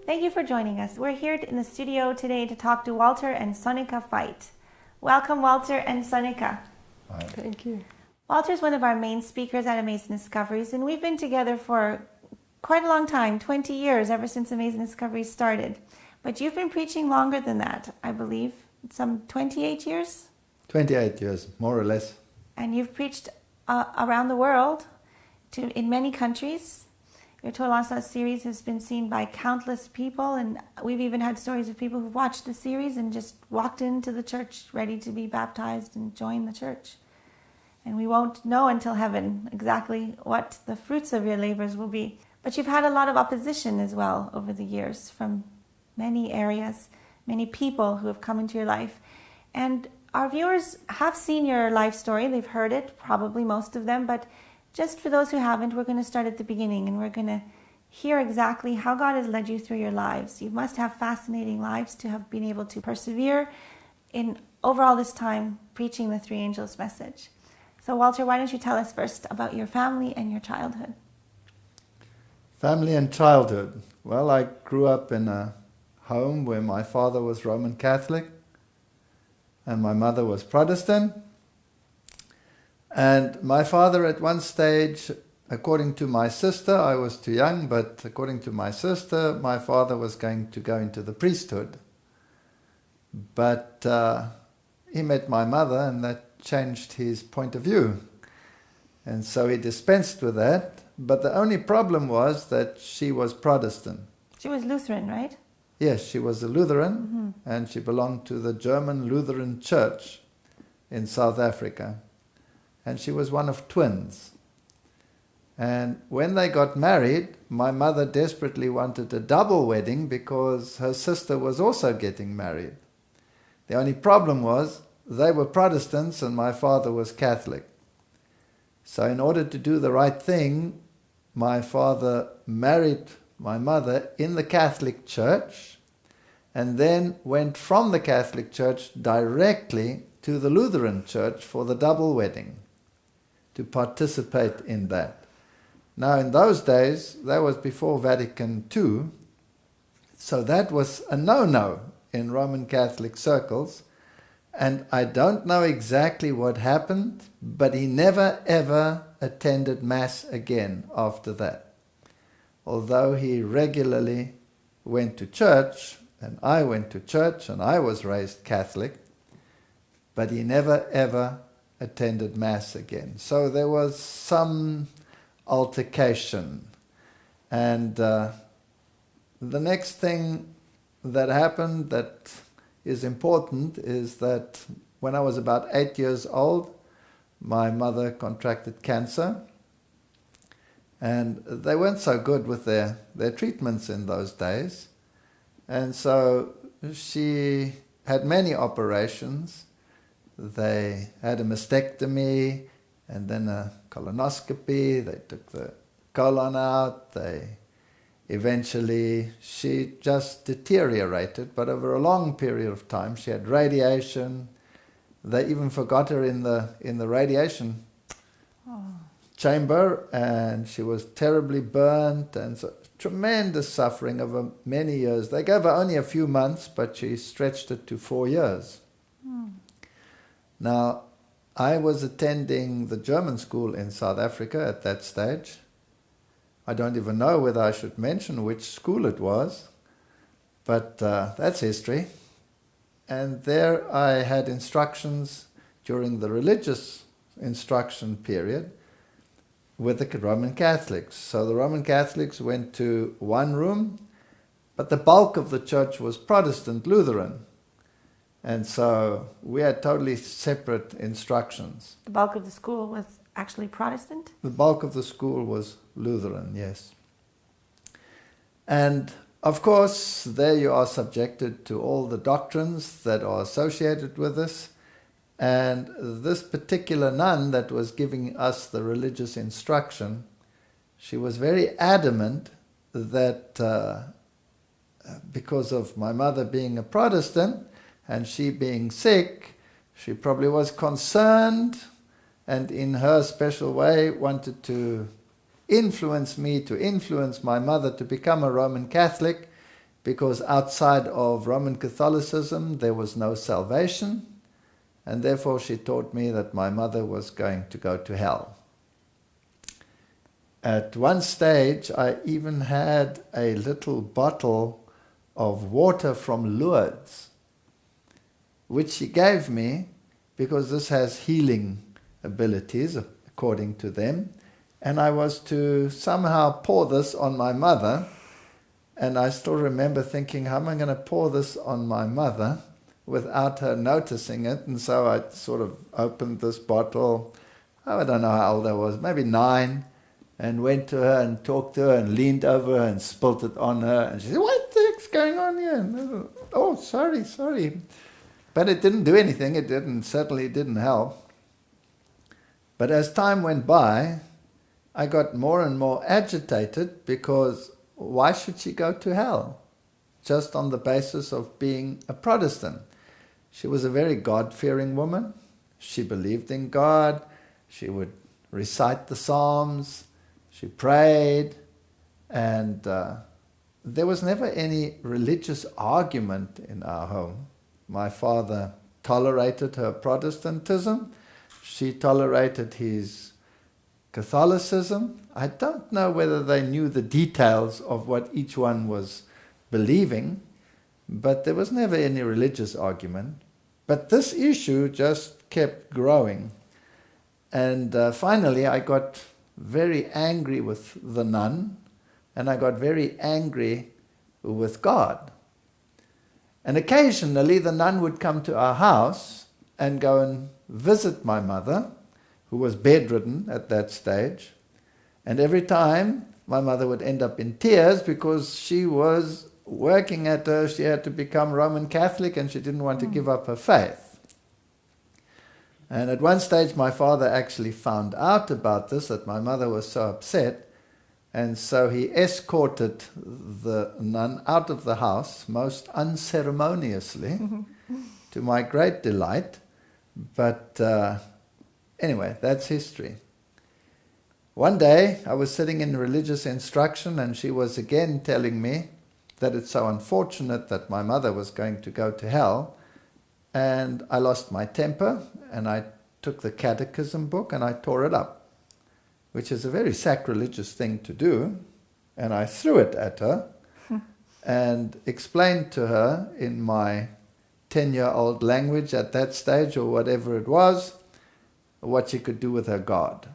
Thank you for joining us. We're here in the studio today to talk to Walter and Sonica Veith. Welcome, Walter and Sonica. Hi. Thank you. Walter's one of our main speakers at Amazing Discoveries, and we've been together for quite a long time, 20 years, ever since Amazing Discoveries started. But you've been preaching longer than that, I believe, some 28 years? 28 years, more or less. And you've preached around the world in many countries. Your Total Onslaught series has been seen by countless people, and we've even had stories of people who've watched the series and just walked into the church ready to be baptized and join the church. And we won't know until heaven exactly what the fruits of your labors will be. But you've had a lot of opposition as well over the years from many areas, many people who have come into your life. And our viewers have seen your life story. They've heard it, probably most of them. But just for those who haven't, we're going to start at the beginning, and we're going to hear exactly how God has led you through your lives. You must have fascinating lives to have been able to persevere in over all this time preaching the three angels' message. So Walter, why don't you tell us first about your family and your childhood? Family and childhood. Well, I grew up in a home where my father was Roman Catholic and my mother was Protestant. And my father at one stage, according to my sister, I was too young, but according to my sister, my father was going to go into the priesthood. But he met my mother, and that changed his point of view. And so he dispensed with that. But the only problem was that she was Protestant. She was Lutheran, right? Yes, she was a Lutheran, and she belonged to the German Lutheran Church in South Africa. And she was one of twins. And when they got married, my mother desperately wanted a double wedding because her sister was also getting married. The only problem was they were Protestants and my father was Catholic. So in order to do the right thing, my father married my mother in the Catholic Church and then went from the Catholic Church directly to the Lutheran Church for the double wedding, to participate in that. Now in those days, that was before Vatican II, so that was a no-no in Roman Catholic circles. And I don't know exactly what happened, but he never ever attended Mass again after that. Although he regularly went to church, and I went to church, and I was raised Catholic, but he never ever attended Mass again. So there was some altercation. And the next thing that happened that is important is that when I was about 8 years old, my mother contracted cancer, and they weren't so good with their treatments in those days, and so she had many operations. They had a mastectomy and then a colonoscopy. They took the colon out. Eventually, she just deteriorated, but over a long period of time, she had radiation. They even forgot her in the radiation chamber, and she was terribly burnt, and so tremendous suffering over many years. They gave her only a few months, but she stretched it to 4 years. Now, I was attending the German school in South Africa at that stage. I don't even know whether I should mention which school it was, but that's history. And there I had instructions during the religious instruction period with the Roman Catholics. So the Roman Catholics went to one room, but the bulk of the church was Protestant Lutheran. And so we had totally separate instructions. The bulk of the school was actually Protestant? The bulk of the school was Lutheran, yes. And of course, there you are subjected to all the doctrines that are associated with this. And this particular nun that was giving us the religious instruction, she was very adamant that because of my mother being a Protestant and she being sick, she probably was concerned and in her special way wanted to influence me, to influence my mother to become a Roman Catholic, because outside of Roman Catholicism there was no salvation, and therefore she taught me that my mother was going to go to hell. At one stage I even had a little bottle of water from Lourdes, which she gave me because this has healing abilities according to them, and I was to somehow pour this on my mother. And I still remember thinking, how am I going to pour this on my mother without her noticing it? And so I sort of opened this bottle, I don't know how old I was, maybe 9, and went to her and talked to her and leaned over her and spilt it on her. And she said, what the heck's going on here? And oh, sorry. But it didn't do anything. It certainly didn't help. But as time went by, I got more and more agitated, because why should she go to hell just on the basis of being a Protestant? She was a very God-fearing woman. She believed in God. She would recite the Psalms. She prayed. And there was never any religious argument in our home. My father tolerated her Protestantism. She tolerated his Catholicism. I don't know whether they knew the details of what each one was believing, but there was never any religious argument. But this issue just kept growing. And finally I got very angry with the nun, and I got very angry with God. And occasionally the nun would come to our house and go and visit my mother, who was bedridden at that stage. And every time my mother would end up in tears, because she was working at her, she had to become Roman Catholic and she didn't want to give up her faith. And at one stage my father actually found out about this, that my mother was so upset, and so he escorted the nun out of the house most unceremoniously, to my great delight. But anyway, that's history. One day I was sitting in religious instruction, and she was again telling me that it's so unfortunate that my mother was going to go to hell. And I lost my temper, and I took the catechism book and I tore it up, which is a very sacrilegious thing to do. And I threw it at her and explained to her in my 10-year-old language at that stage, or whatever it was, what she could do with her God.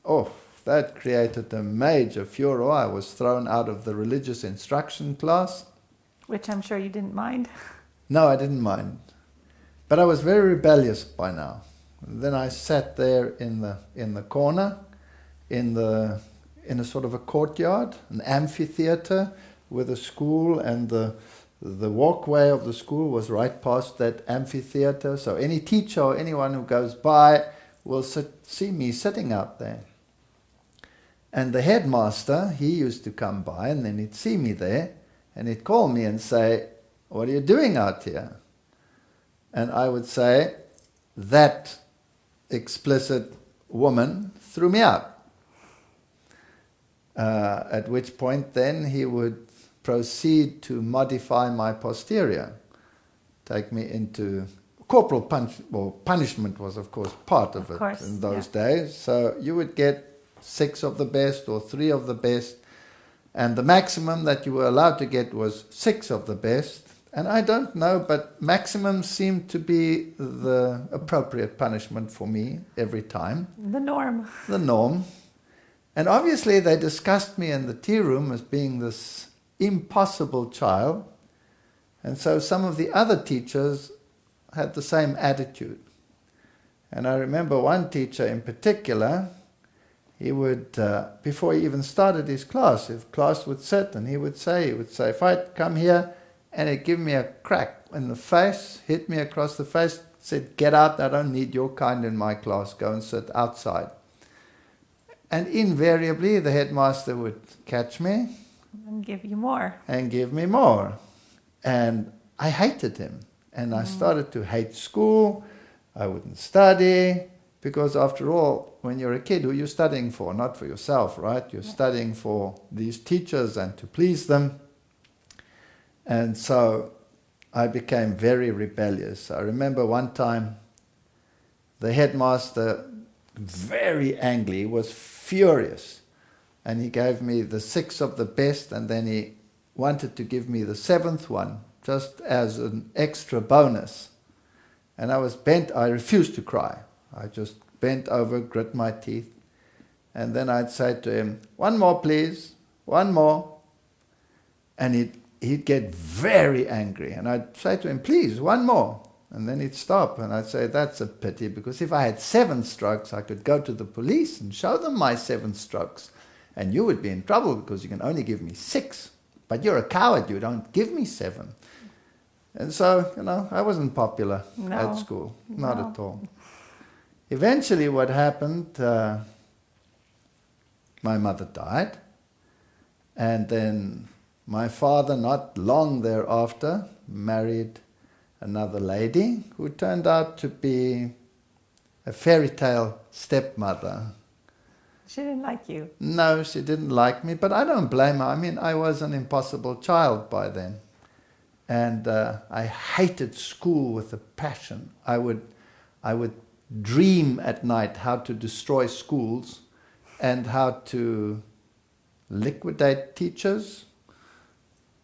Oh, that created a major furor. I was thrown out of the religious instruction class. Which I'm sure you didn't mind. No, I didn't mind. But I was very rebellious by now. And then I sat there in the corner, in a sort of a courtyard, an amphitheater with a school, and the walkway of the school was right past that amphitheater. So any teacher or anyone who goes by will see me sitting out there. And the headmaster, he used to come by, and then he'd see me there, and he'd call me and say, "What are you doing out here?" And I would say, "That explicit woman threw me out." At which point then he would proceed to modify my posterior, take me into corporal punishment was of course part of it in those days. So you would get 6 of the best or 3 of the best, and the maximum that you were allowed to get was 6 of the best. And I don't know, but maximum seemed to be the appropriate punishment for me every time. The norm. The norm. And obviously they discussed me in the tea room as being this impossible child. And so some of the other teachers had the same attitude. And I remember one teacher in particular, he would, before he even started his class, if class would sit, and he would say, "If I come here," and he'd give me a crack in the face, hit me across the face, said, "Get out, I don't need your kind in my class, go and sit outside." And invariably the headmaster would catch me. And give you more. And give me more. And I hated him. And I started to hate school. I wouldn't study. Because after all, when you're a kid, who are you studying for? Not for yourself, right? You're studying for these teachers and to please them. And so I became very rebellious. I remember one time the headmaster, very angry, was furious. And he gave me the 6 of the best, and then he wanted to give me the 7th one, just as an extra bonus. And I refused to cry. I just bent over, grit my teeth, and then I'd say to him, 1 more please, 1 more. And he'd get very angry, and I'd say to him, please, 1 more. And then he'd stop, and I'd say, that's a pity, because if I had 7 strokes, I could go to the police and show them my 7 strokes. And you would be in trouble because you can only give me 6. But you're a coward, you don't give me 7. And so, I wasn't popular at school, not at all. Eventually what happened, my mother died, and then my father, not long thereafter, married another lady who turned out to be a fairy tale stepmother. She didn't like you. No, she didn't like me, but I don't blame her. I mean, I was an impossible child by then. And I hated school with a passion. I would dream at night how to destroy schools and how to liquidate teachers.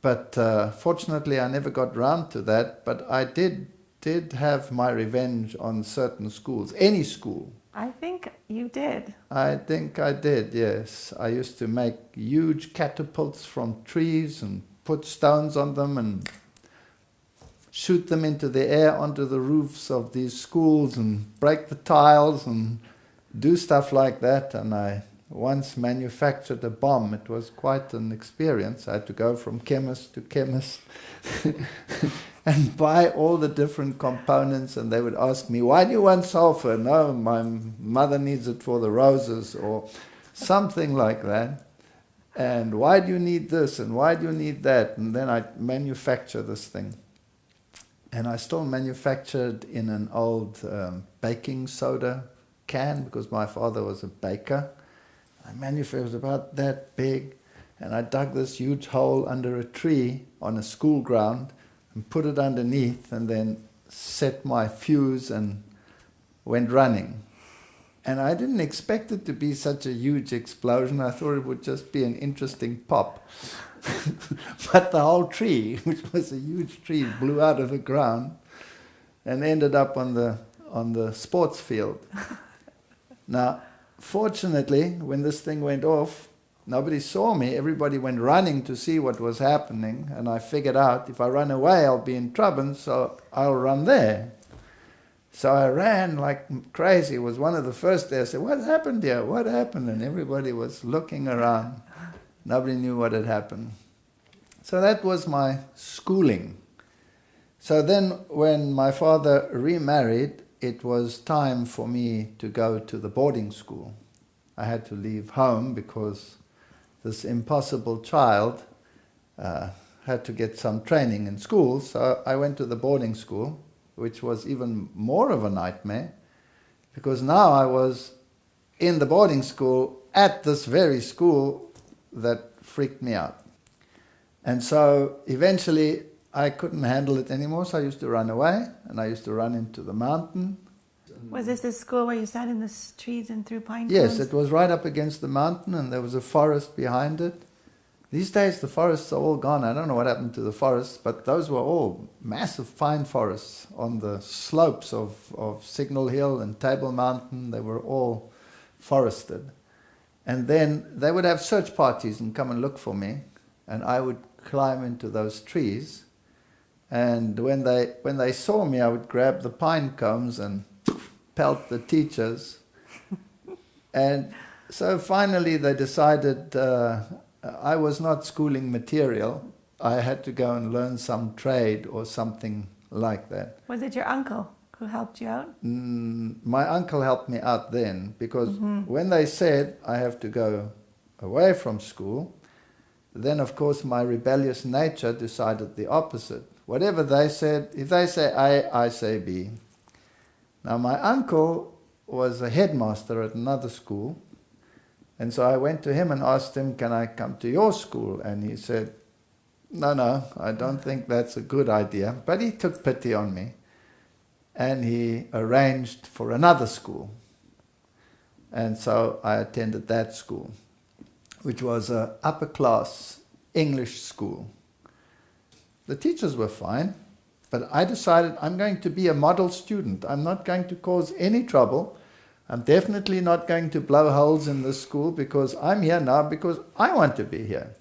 But fortunately, I never got round to that. But I did have my revenge on certain schools, any school. I think you did. I think I did, yes. I used to make huge catapults from trees and put stones on them and shoot them into the air onto the roofs of these schools and break the tiles and do stuff like that. And I once manufactured a bomb. It was quite an experience. I had to go from chemist to chemist and buy all the different components, and they would ask me, why do you want sulfur? No, my mother needs it for the roses, or something like that. And why do you need this, and why do you need that? And then I'd manufacture this thing. And I still manufactured in an old baking soda can, because my father was a baker. I manufactured, it was about that big, and I dug this huge hole under a tree on a school ground and put it underneath, and then set my fuse and went running. And I didn't expect it to be such a huge explosion. I thought it would just be an interesting pop. But the whole tree, which was a huge tree, blew out of the ground and ended up on the sports field. Now, fortunately, when this thing went off, nobody saw me. Everybody went running to see what was happening, and I figured out if I run away, I'll be in trouble, so I'll run there. So I ran like crazy. It was one of the first there. I said, what happened here? What happened? And everybody was looking around. Nobody knew what had happened. So that was my schooling. So then when my father remarried, it was time for me to go to the boarding school. I had to leave home because this impossible child had to get some training in school. So I went to the boarding school, which was even more of a nightmare, because now I was in the boarding school at this very school that freaked me out. And so eventually I couldn't handle it anymore, so I used to run away, and I used to run into the mountain. Was this the school where you sat in the trees and threw pine cones? Yes, it was right up against the mountain, and there was a forest behind it. These days the forests are all gone. I don't know what happened to the forests, but those were all massive pine forests on the slopes of Signal Hill and Table Mountain. They were all forested. And then they would have search parties and come and look for me, and I would climb into those trees. And when they saw me, I would grab the pine cones and pelt the teachers. And so finally they decided I was not schooling material. I had to go and learn some trade or something like that. Was it your uncle who helped you out? My uncle helped me out then, because when they said I have to go away from school, then of course my rebellious nature decided the opposite. Whatever they said, if they say A, I say B. Now my uncle was a headmaster at another school, and so I went to him and asked him, can I come to your school? And he said, no, I don't think that's a good idea. But he took pity on me and he arranged for another school. And so I attended that school, which was an upper class English school. The teachers were fine, but I decided I'm going to be a model student. I'm not going to cause any trouble. I'm definitely not going to blow holes in this school because I'm here now because I want to be here.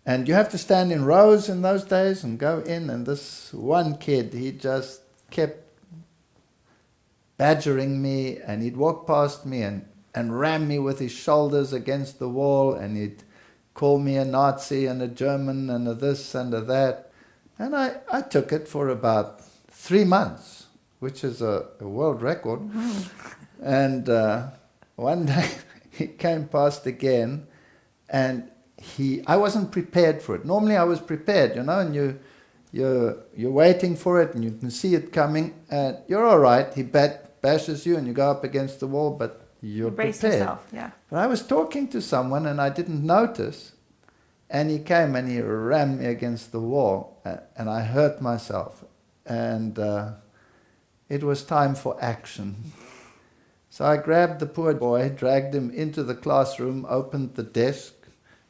And you have to stand in rows in those days and go in, and this one kid, he just kept badgering me, and he'd walk past me and ram me with his shoulders against the wall, and he'd call me a Nazi and a German and a this and a that. And I took it for about 3 months, which is a world record. Mm-hmm. And one day he came past again, and I wasn't prepared for it. Normally I was prepared, and you're waiting for it and you can see it coming and you're all right. He bashes you and you go up against the wall, but you're brace prepared. Yourself, yeah. But I was talking to someone and I didn't notice, and he came and he rammed me against the wall, and I hurt myself, and it was time for action. So I grabbed the poor boy, dragged him into the classroom, opened the desk,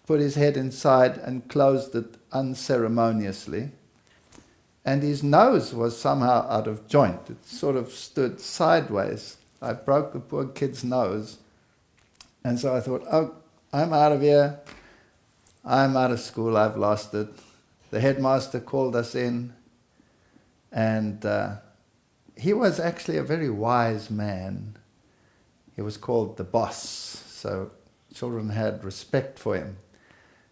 put his head inside and closed it unceremoniously. And his nose was somehow out of joint. It sort of stood sideways. I broke the poor kid's nose. And so I thought, oh, I'm out of here. I'm out of school. I've lost it. The headmaster called us in. And he was actually a very wise man. He was called the boss. So children had respect for him.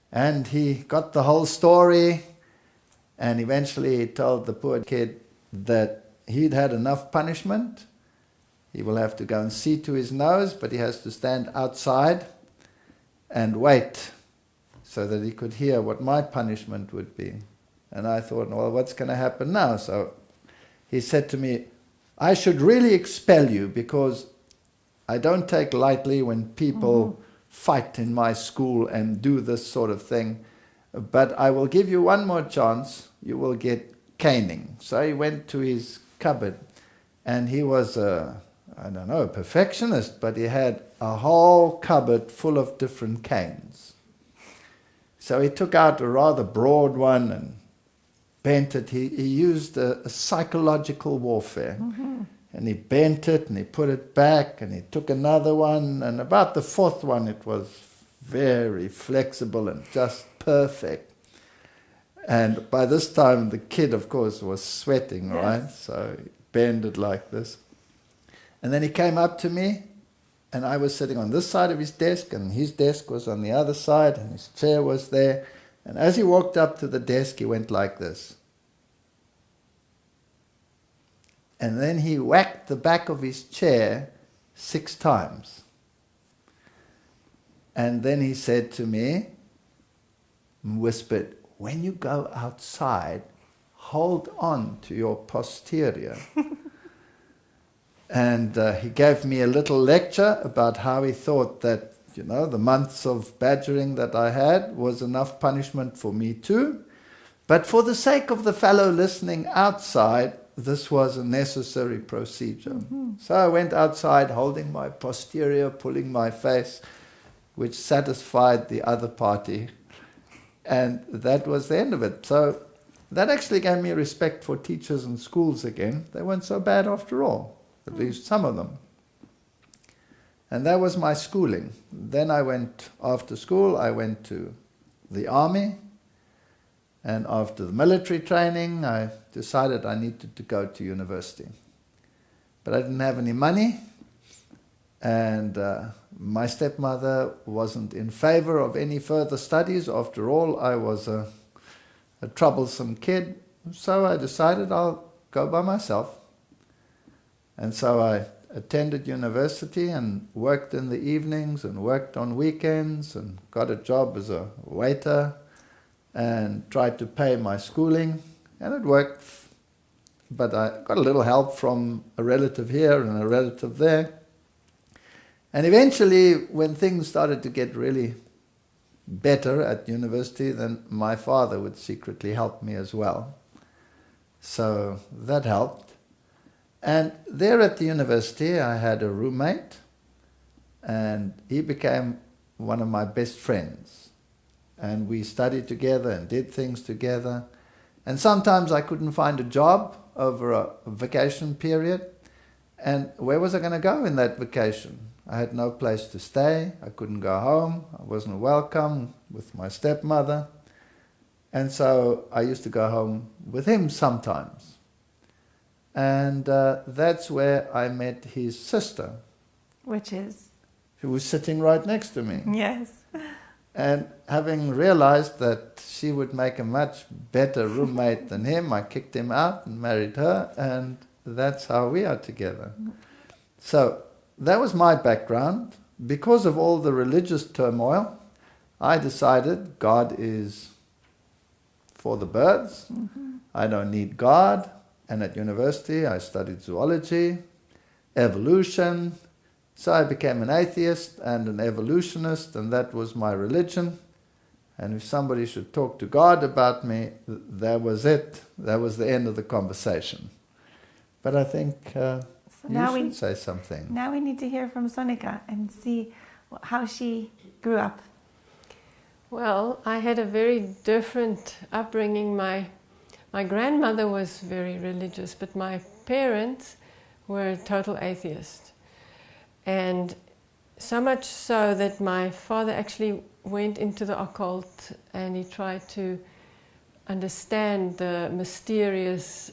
And he got the whole story, and eventually he told the poor kid that he'd had enough punishment. He will have to go and see to his nose, but he has to stand outside and wait so that he could hear what my punishment would be. And I thought, well, what's going to happen now? So he said to me, I should really expel you because I don't take lightly when people fight in my school and do this sort of thing. But I will give you one more chance. You will get caning. So he went to his cupboard, and he was a perfectionist, but he had a whole cupboard full of different canes. So he took out a rather broad one and bent it. He used a psychological warfare. Mm-hmm. And he bent it and he put it back and he took another one, and about the fourth one it was very flexible and just perfect. And by this time the kid, of course, was sweating, yes. Right? So he bent it like this. And then he came up to me, and I was sitting on this side of his desk and his desk was on the other side and his chair was there. And as he walked up to the desk, he went like this. And then he whacked the back of his chair 6 times. And then he said to me, whispered, when you go outside, hold on to your posterior. And he gave me a little lecture about how he thought that, the months of badgering that I had was enough punishment for me too. But for the sake of the fellow listening outside, this was a necessary procedure. Mm-hmm. So I went outside holding my posterior, pulling my face, which satisfied the other party. And that was the end of it. So that actually gave me respect for teachers and schools again. They weren't so bad after all, at least some of them. And that was my schooling. Then after school, I went to the army. And after the military training, I decided I needed to go to university. But I didn't have any money, and my stepmother wasn't in favor of any further studies. After all, I was a troublesome kid, so I decided I'll go by myself. And so I attended university and worked in the evenings and worked on weekends and got a job as a waiter and tried to pay my schooling, and it worked. But I got a little help from a relative here and a relative there. And eventually, when things started to get really better at university, then my father would secretly help me as well. So that helped. And there at the university I had a roommate, and he became one of my best friends. And we studied together and did things together. And sometimes I couldn't find a job over a vacation period. And where was I going to go in that vacation? I had no place to stay. I couldn't go home. I wasn't welcome with my stepmother. And so I used to go home with him sometimes. And that's where I met his sister. Which is? Who was sitting right next to me. Yes. And having realized that she would make a much better roommate than him, I kicked him out and married her, and that's how we are together. So that was my background. Because of all the religious turmoil, I decided God is for the birds. Mm-hmm. I don't need God. And at university I studied zoology, evolution. So I became an atheist and an evolutionist, and that was my religion. And if somebody should talk to God about me, that was it. That was the end of the conversation. But I think you should say something. Now we need to hear from Sonica and see how she grew up. Well, I had a very different upbringing. My grandmother was very religious, but my parents were total atheists. And so much so that my father actually went into the occult and he tried to understand the mysterious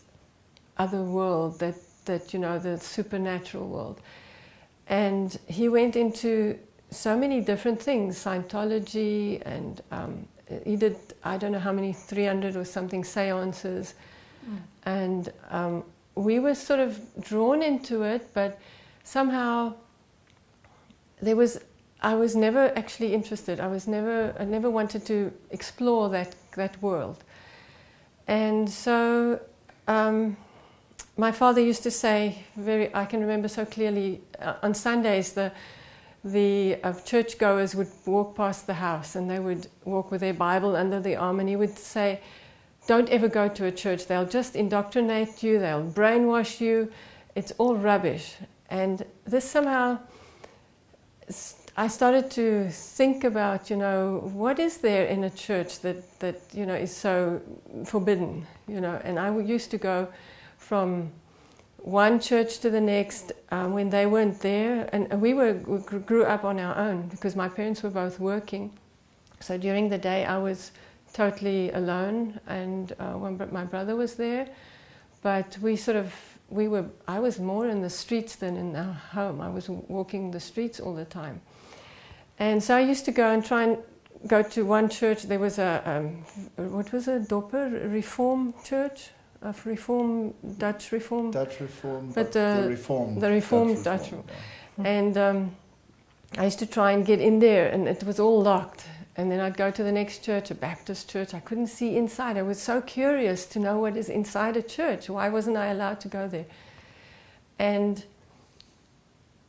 other world, that you know, the supernatural world. And he went into so many different things, Scientology, and he did, I don't know how many, 300 or something seances. And we were sort of drawn into it, but somehow I was never actually interested. I never wanted to explore that world. And so my father used to say, I can remember so clearly, on Sundays the churchgoers would walk past the house and they would walk with their Bible under their arm, and he would say, don't ever go to a church. They'll just indoctrinate you, they'll brainwash you, it's all rubbish. And this somehow, I started to think about, you know, what is there in a church that you know, is so forbidden, you know. And I used to go from one church to the next when they weren't there, and we grew up on our own because my parents were both working. So during the day I was totally alone, and my brother was there, but I was more in the streets than in our home. I was walking the streets all the time. And so I used to go and try and go to one church. There was what was a Dopper Reform church? Of Reform, Dutch Reform. Dutch Reform, but the Reformed. The Reformed Dutch Reform. Yeah. And I used to try and get in there, and it was all locked. And then I'd go to the next church, a Baptist church. I couldn't see inside. I was so curious to know what is inside a church. Why wasn't I allowed to go there? And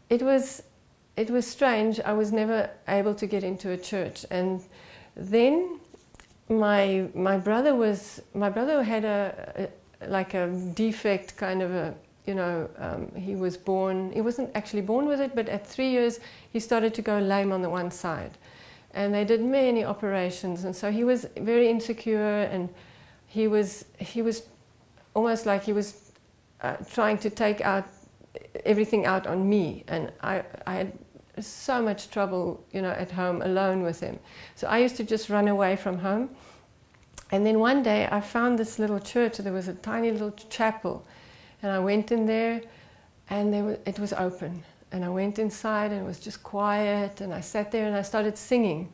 it was strange. I was never able to get into a church. And then my brother had a defect, kind of a, you know, he wasn't actually born with it, but at 3 years he started to go lame on the one side. And they did many operations, and so he was very insecure, and he was almost like he was trying to take everything out on me, and I had so much trouble, you know, at home alone with him. So I used to just run away from home. And then one day I found this little church. There was a tiny little chapel, and I went in there, and it was open. And I went inside, and it was just quiet, and I sat there and I started singing.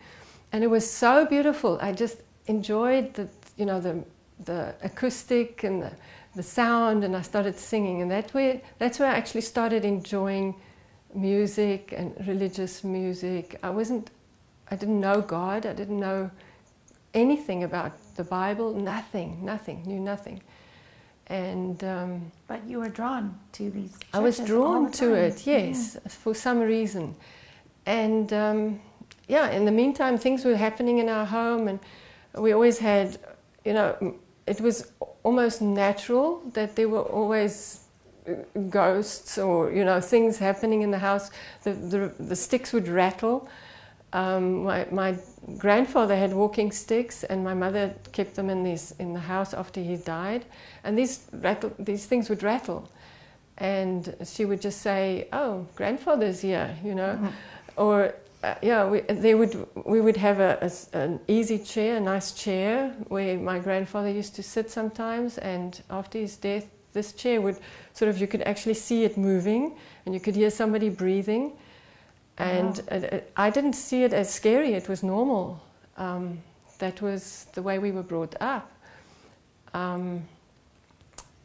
And it was so beautiful. I just enjoyed the acoustic and the sound, and I started singing. And that's where I actually started enjoying music and religious music. I didn't know God. I didn't know anything about the Bible. Knew nothing. And but you were drawn to these churches. I was drawn to it, yes, yeah. for some reason. And yeah, in the meantime, things were happening in our home, and we always had, you know, it was almost natural that there were always ghosts or, you know, things happening in the house. The sticks would rattle. My grandfather had walking sticks, and my mother kept them in the house after he died, and these things would rattle, and she would just say, "Oh, grandfather's here," you know, or yeah, we would have an easy chair, a nice chair where my grandfather used to sit sometimes, and after his death, this chair would sort of, you could actually see it moving, and you could hear somebody breathing. And I didn't see it as scary, it was normal. That was the way we were brought up.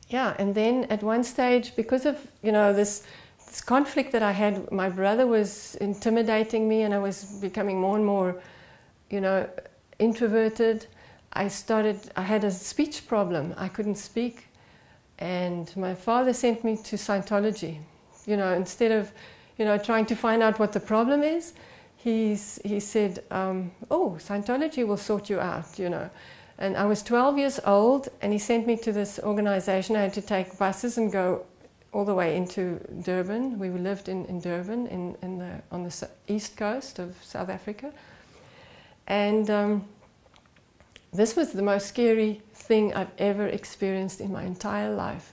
Yeah, and then at one stage, because of, you know, this conflict that I had, my brother was intimidating me, and I was becoming more and more, you know, introverted. I had a speech problem, I couldn't speak. And my father sent me to Scientology, you know, instead of, you know, trying to find out what the problem is, he said, oh, Scientology will sort you out, you know. And I was 12 years old, and he sent me to this organization. I had to take buses and go all the way into Durban. We lived in Durban, on the east coast of South Africa. And this was the most scary thing I've ever experienced in my entire life.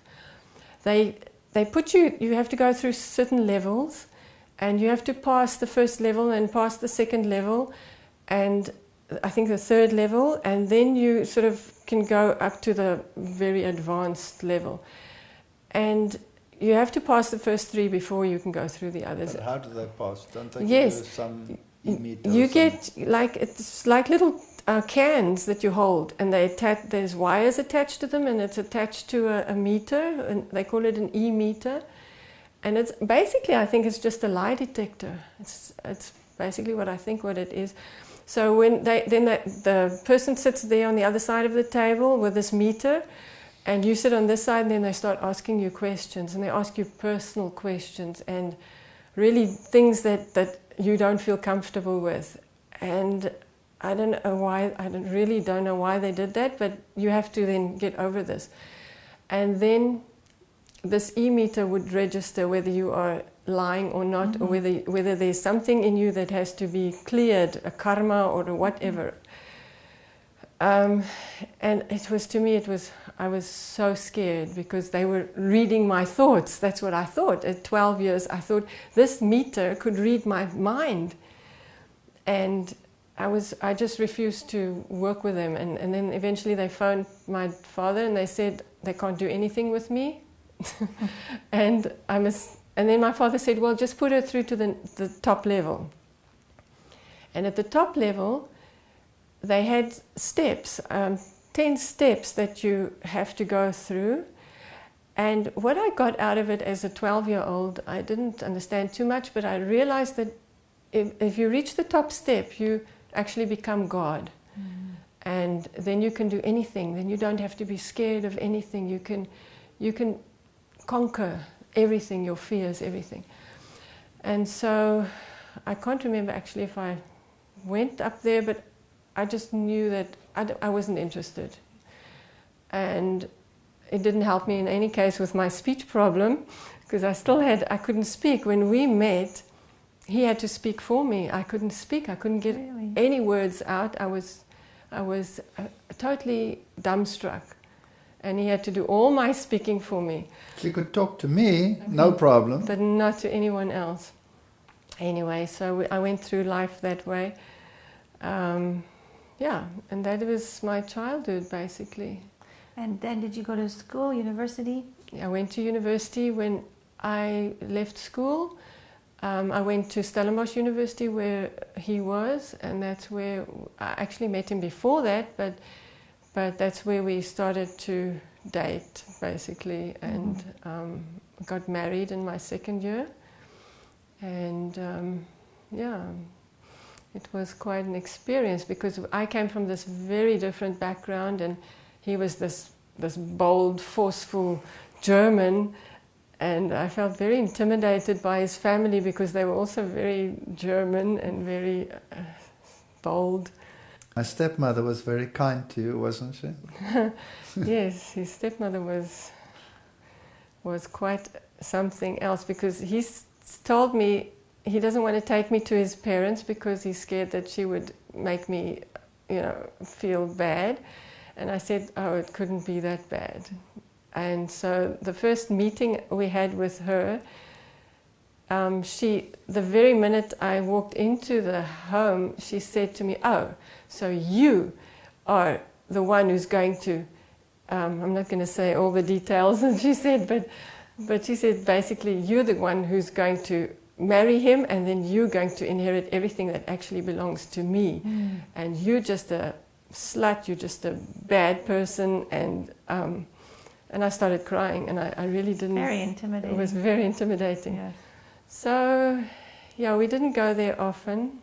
They put you have to go through certain levels, and you have to pass the first level and pass the second level, and I think the third level, and then you sort of can go up to the very advanced level. And you have to pass the first three before you can go through the others. But how do they pass? Don't they yes. give you some e-meter? You get, like, it's like little cans that you hold, and there's wires attached to them, and it's attached to a meter, and they call it an e-meter. And it's basically, I think it's just a lie detector. It's basically what it is. So when the person sits there on the other side of the table with this meter, and you sit on this side, and then they start asking you questions, and they ask you personal questions, and really things that you don't feel comfortable with. And I don't know why, really don't know why they did that, but you have to then get over this. And then this e-meter would register whether you are lying or not, or whether there's something in you that has to be cleared, a karma or whatever. And it was, to me, I was so scared because they were reading my thoughts. That's what I thought. At 12 years, I thought this meter could read my mind. And I just refused to work with them. And then eventually they phoned my father, and they said they can't do anything with me. And then my father said, well, just put her through to the top level. And at the top level, they had steps, 10 steps that you have to go through. And what I got out of it as a 12-year-old, I didn't understand too much, but I realized that if you reach the top step, you actually become God. And then you can do anything. Then you don't have to be scared of anything. You can conquer everything, your fears, everything. And so I can't remember actually if I went up there, but I just knew that I wasn't interested. And it didn't help me in any case with my speech problem, because I couldn't speak. When we met, he had to speak for me. I couldn't speak. I couldn't get any words out. I was totally dumbstruck. And he had to do all my speaking for me. She could talk to me, no problem. But not to anyone else. Anyway, so I went through life that way. Yeah, and that was my childhood, basically. And then did you go to school, university? I went to university. When I left school, I went to Stellenbosch University, where he was, and that's where I actually met him before that, but that's where we started to date, basically, and got married in my second year. And yeah, it was quite an experience, because I came from this very different background, and he was this bold, forceful German, and I felt very intimidated by his family, because they were also very German and very bold. My stepmother was very kind to you, wasn't she? Yes, his stepmother was quite something else, because he's told me he doesn't want to take me to his parents because he's scared that she would make me, feel bad. And I said, oh, it couldn't be that bad. And so the first meeting we had with her, the very minute I walked into the home, she said to me, oh, so you are the one who's going to, I'm not going to say all the details that she said, but she said basically you're the one who's going to marry him, and then you're going to inherit everything that actually belongs to me. And you're just a slut, you're just a bad person. And I started crying, and I really didn't. Very intimidating. It was very intimidating. Yes. So, yeah, we didn't go there often,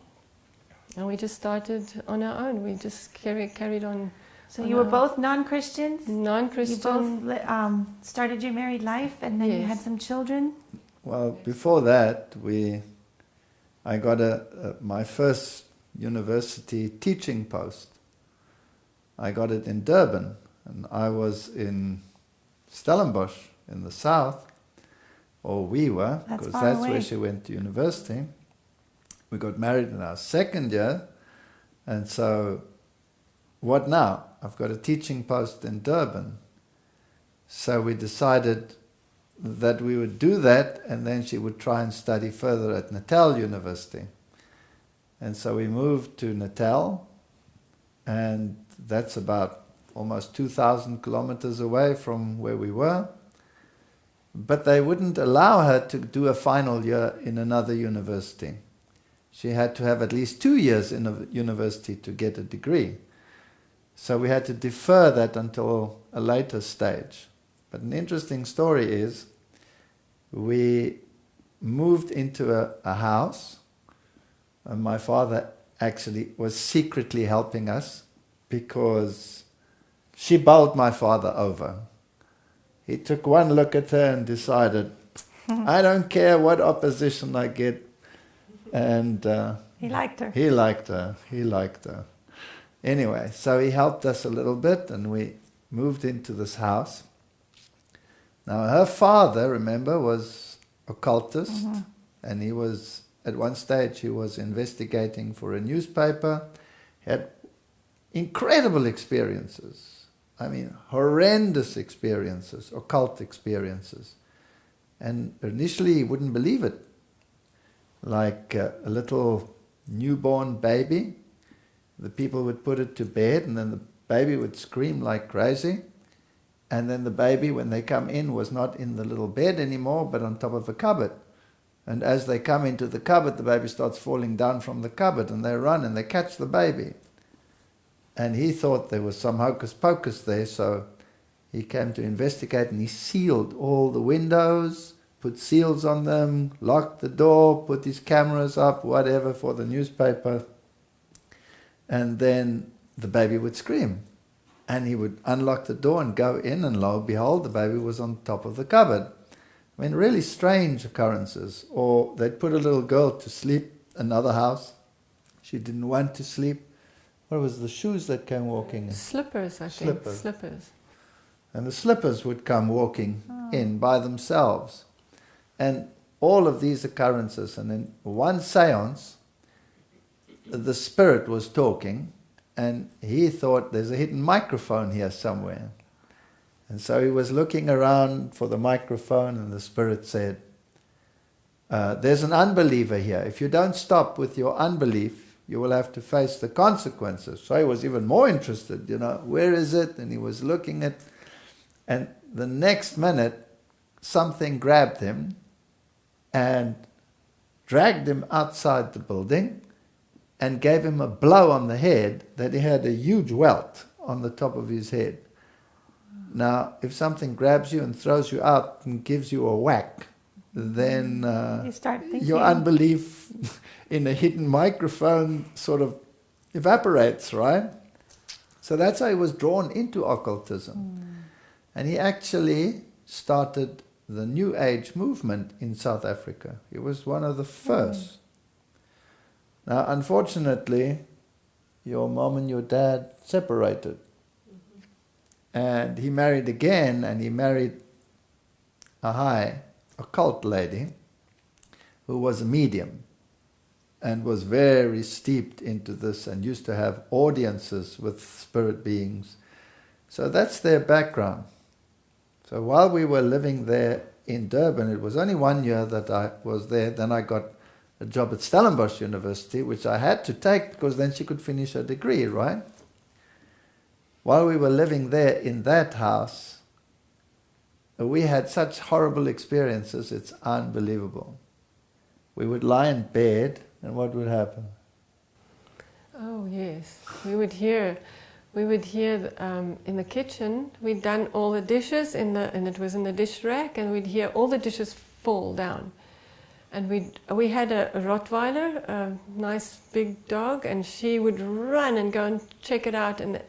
and we just started on our own. We just carried on. So you were both non-Christians? Non-Christian. You both started your married life, and then you had some children? Well, before that, I got my first university teaching post. I got it in Durban, and I was in Stellenbosch in the south, or we were, because that's where she went to university. We got married in our second year, and so what now? I've got a teaching post in Durban. So we decided that we would do that, and then she would try and study further at Natal University. And so we moved to Natal, and that's about almost 2,000 kilometers away from where we were. But they wouldn't allow her to do a final year in another university. She had to have at least 2 years in a university to get a degree. So we had to defer that until a later stage. But an interesting story is, we moved into a house, and my father actually was secretly helping us, because she bowled my father over. He took one look at her and decided, I don't care what opposition I get. And he liked her. He liked her. Anyway, so he helped us a little bit, and we moved into this house. Now, her father, remember, was occultist, and he was, at one stage, he was investigating for a newspaper. He had incredible experiences. I mean, horrendous experiences, occult experiences. And initially, he wouldn't believe it. Like a little newborn baby, the people would put it to bed, and then the baby would scream like crazy. And then the baby, when they come in, was not in the little bed anymore, but on top of a cupboard. And as they come into the cupboard, the baby starts falling down from the cupboard, and they run and they catch the baby. And he thought there was some hocus pocus there, so he came to investigate, and he sealed all the windows, put seals on them, locked the door, put his cameras up, whatever, for the newspaper. And then the baby would scream. And he would unlock the door and go in, and lo and behold, the baby was on top of the cupboard. I mean, really strange occurrences. Or they'd put a little girl to sleep, another house. She didn't want to sleep. What was the shoes that came walking in? Slippers, I think. Slippers. And the slippers would come walking in by themselves. And all of these occurrences. And in one seance, the spirit was talking, and he thought there's a hidden microphone here somewhere. And so he was looking around for the microphone, and the spirit said, there's an unbeliever here. If you don't stop with your unbelief, you will have to face the consequences. So he was even more interested, where is it? And he was looking at, and the next minute, something grabbed him and dragged him outside the building and gave him a blow on the head that he had a huge welt on the top of his head. Now, if something grabs you and throws you out and gives you a whack, then you start thinking. Your unbelief in a hidden microphone sort of evaporates, right? So that's how he was drawn into occultism. And he actually started the New Age movement in South Africa. He was one of the first. Now, unfortunately, your mom and your dad separated. And he married again, and he married a high occult lady who was a medium and was very steeped into this and used to have audiences with spirit beings. So that's their background. So while we were living there in Durban, it was only 1 year that I was there. Then I got a job at Stellenbosch University, which I had to take because then she could finish her degree, right? While we were living there in that house, we had such horrible experiences, it's unbelievable. We would lie in bed, and what would happen? Oh yes, we would hear in the kitchen. We'd done all the dishes and it was in the dish rack, and we'd hear all the dishes fall down. And we had a Rottweiler, a nice big dog, and she would run and go and check it out, and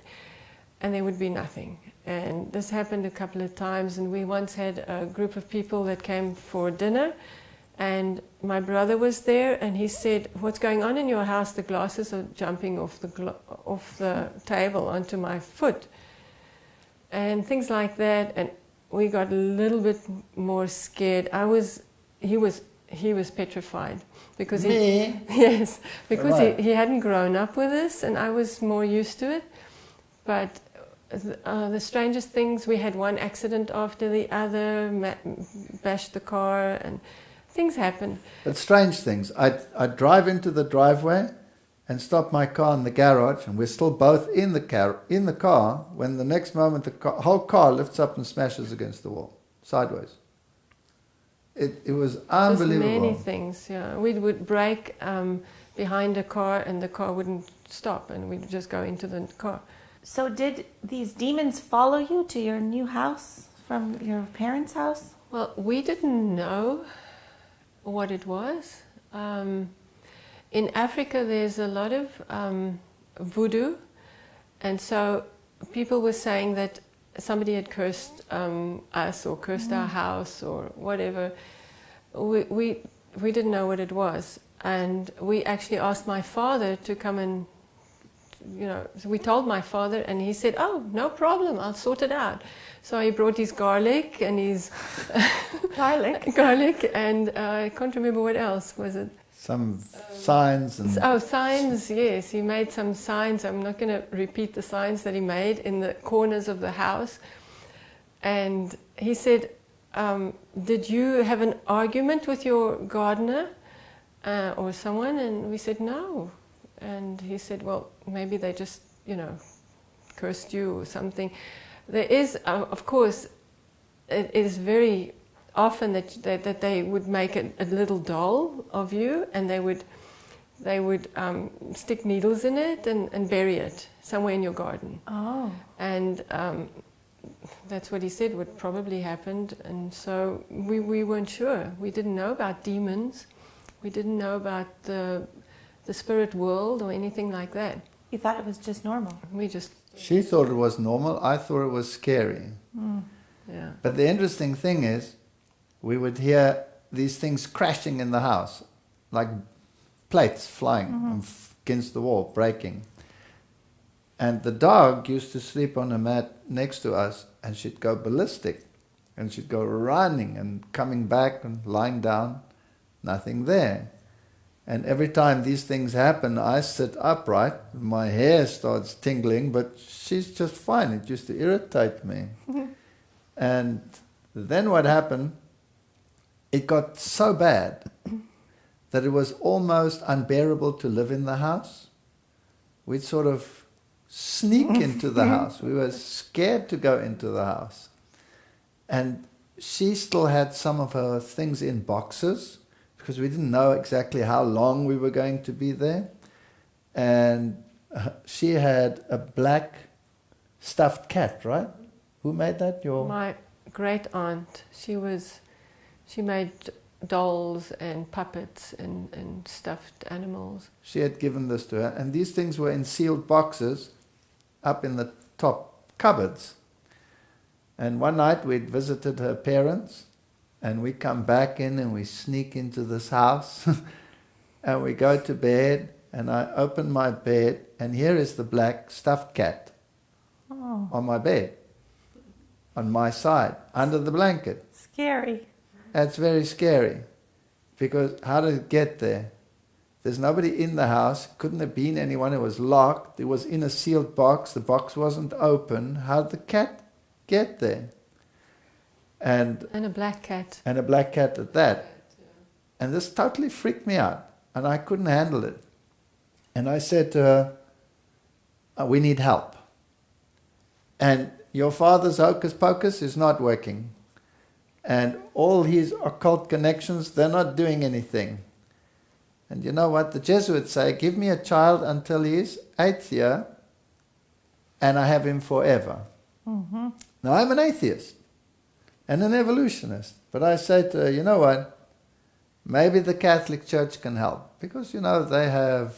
there would be nothing. And this happened a couple of times, and we once had a group of people that came for dinner, and my brother was there, and he said, "What's going on in your house? The glasses are jumping off the table onto my foot." And things like that, and we got a little bit more scared. He was petrified because yes, because right. he hadn't grown up with this, and I was more used to it. But the strangest things, we had one accident after the other, bashed the car, and things happened. But strange things. I'd drive into the driveway and stop my car in the garage, and we're still both in the car when the next moment the whole car lifts up and smashes against the wall, sideways. It was unbelievable. Just many things, yeah. We would brake behind a car, and the car wouldn't stop, and we'd just go into the car. So did these demons follow you to your new house from your parents' house? Well, we didn't know what it was. In Africa, there's a lot of voodoo, and so people were saying that somebody had cursed us or cursed our house or whatever. We didn't know what it was, and we actually asked my father to come and, so we told my father, and he said, "Oh, no problem, I'll sort it out." So he brought his garlic and his garlic, and I can't remember what else was it. Some signs and... Oh, signs, yes. He made some signs. I'm not going to repeat the signs that he made in the corners of the house. And he said, "Did you have an argument with your gardener or someone?" And we said, "No." And he said, "Well, maybe they just, cursed you or something." There is, of course, it is very often that they would make a little doll of you, and they would stick needles in it and bury it somewhere in your garden. Oh. And that's what he said would probably happened. And so we weren't sure. We didn't know about demons. We didn't know about the spirit world or anything like that. You thought it was just normal? She thought it was normal. I thought it was scary. Yeah. But the interesting thing is, we would hear these things crashing in the house, like plates flying against the wall, breaking. And the dog used to sleep on a mat next to us, and she'd go ballistic. And she'd go running and coming back and lying down, nothing there. And every time these things happen, I sit upright, my hair starts tingling, but she's just fine. It used to irritate me. And then what happened, it got so bad that it was almost unbearable to live in the house. We'd sort of sneak into the house. We were scared to go into the house. And she still had some of her things in boxes, because we didn't know exactly how long we were going to be there. And she had a black stuffed cat, right? Who made that? My great aunt. She made dolls and puppets and stuffed animals. She had given this to her, and these things were in sealed boxes up in the top cupboards. And one night we'd visited her parents, and we come back in and we sneak into this house and we go to bed, and I open my bed, and here is the black stuffed cat on my bed, on my side, under the blanket. Scary. That's very scary, because how did it get there? There's nobody in the house, couldn't have been anyone, it was locked, it was in a sealed box, the box wasn't open. How did the cat get there? And a black cat. And a black cat at that. And this totally freaked me out, and I couldn't handle it. And I said to her, we need help. And your father's hocus pocus is not working. And all his occult connections, they're not doing anything. And you know what? The Jesuits say, give me a child until he is 8th year, and I have him forever. Mm-hmm. Now, I'm an atheist and an evolutionist. But I say to her, you know what? Maybe the Catholic Church can help. Because, you know, they have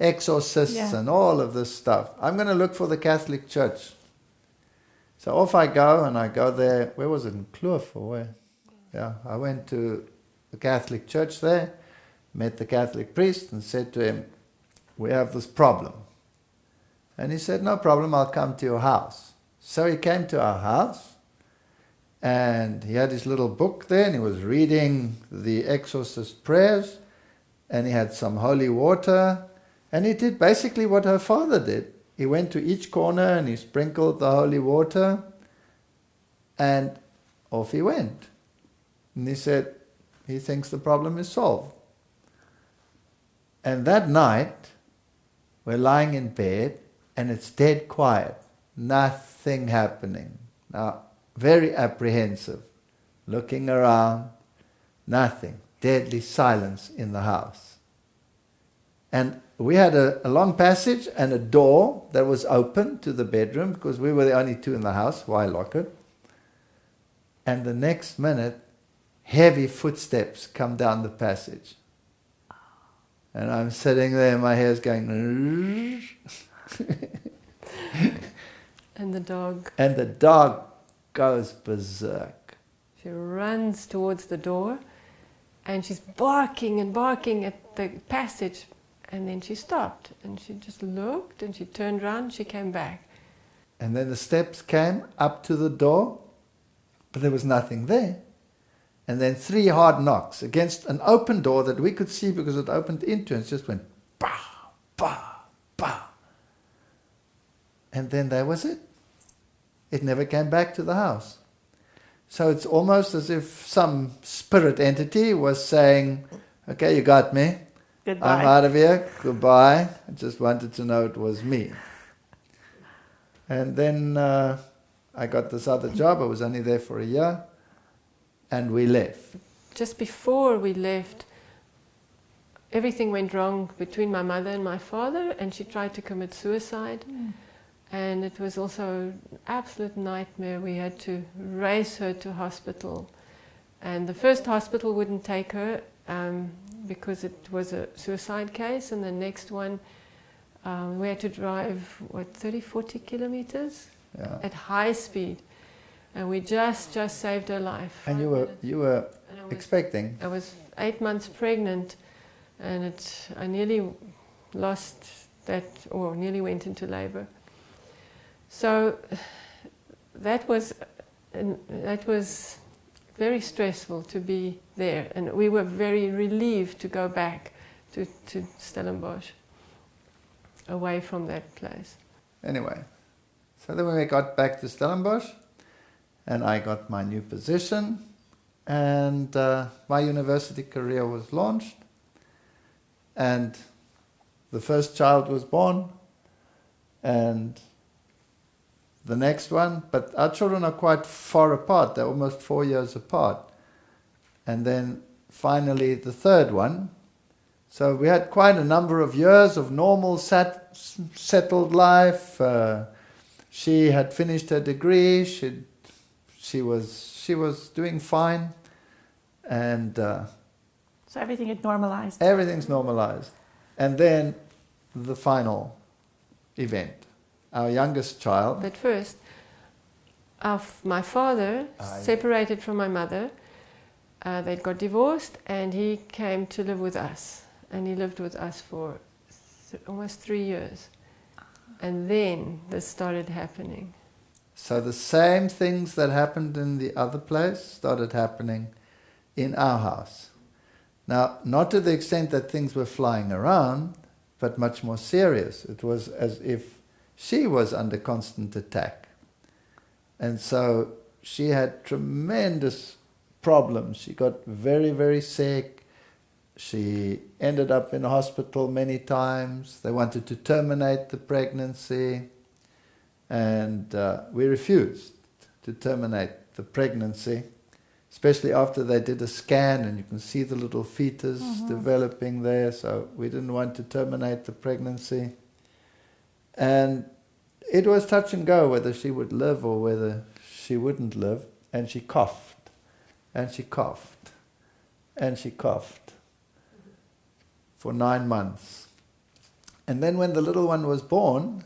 exorcists and all of this stuff. I'm going to look for the Catholic Church. So off I go, and I go there. Where was it? In Kloof or where? Yeah, I went to the Catholic Church there, met the Catholic priest, and said to him, we have this problem. And he said, no problem, I'll come to your house. So he came to our house, and he had his little book there, and he was reading the exorcist prayers, and he had some holy water, and he did basically what her father did. He went to each corner and he sprinkled the holy water, and off he went. And he said he thinks the problem is solved. And that night, we're lying in bed, and it's dead quiet. Nothing happening. Now, very apprehensive. Looking around, nothing. Deadly silence in the house. And we had a long passage and a door that was open to the bedroom, because we were the only two in the house. Why lock it? And the next minute, heavy footsteps come down the passage. And I'm sitting there, my hair's going... And the dog... And the dog goes berserk. She runs towards the door, and she's barking and barking at the passage. And then she stopped, and she just looked, and she turned around, she came back. And then the steps came up to the door, but there was nothing there. And then 3 hard knocks against an open door that we could see because it opened into, and it just went, bah, bah, bah. And then that was it. It never came back to the house. So it's almost as if some spirit entity was saying, okay, you got me. Goodbye. I'm out of here. Goodbye. I just wanted to know it was me. And then I got this other job. I was only there for a year. And we left. Just before we left, everything went wrong between my mother and my father, and she tried to commit suicide. And it was also an absolute nightmare. We had to race her to hospital. And the first hospital wouldn't take her because it was a suicide case, and the next one we had to drive, 30, 40 kilometers at high speed. And we just saved her life. And you were expecting? I was 8 months pregnant, and I nearly lost that, or nearly went into labor. So that was very stressful to be there, and we were very relieved to go back to Stellenbosch, away from that place. Anyway, so then we got back to Stellenbosch, and I got my new position, and my university career was launched, and the first child was born, and the next one, but our children are quite far apart. They're almost 4 years apart. And then finally the third one. So we had quite a number of years of normal settled life. She had finished her degree. She was doing fine. And so everything had normalized. Everything's normalized. And then the final event. Our youngest child. But first, my father separated from my mother. They got divorced, and he came to live with us. And he lived with us for almost 3 years. And then this started happening. So the same things that happened in the other place started happening in our house. Now, not to the extent that things were flying around, but much more serious. It was as if she was under constant attack. And so she had tremendous problems. She got very, very sick. She ended up in hospital many times. They wanted to terminate the pregnancy. And we refused to terminate the pregnancy, especially after they did a scan and you can see the little fetus developing there. So we didn't want to terminate the pregnancy. And it was touch and go whether she would live or whether she wouldn't live. And she coughed, and she coughed, and she coughed for 9 months. And then when the little one was born,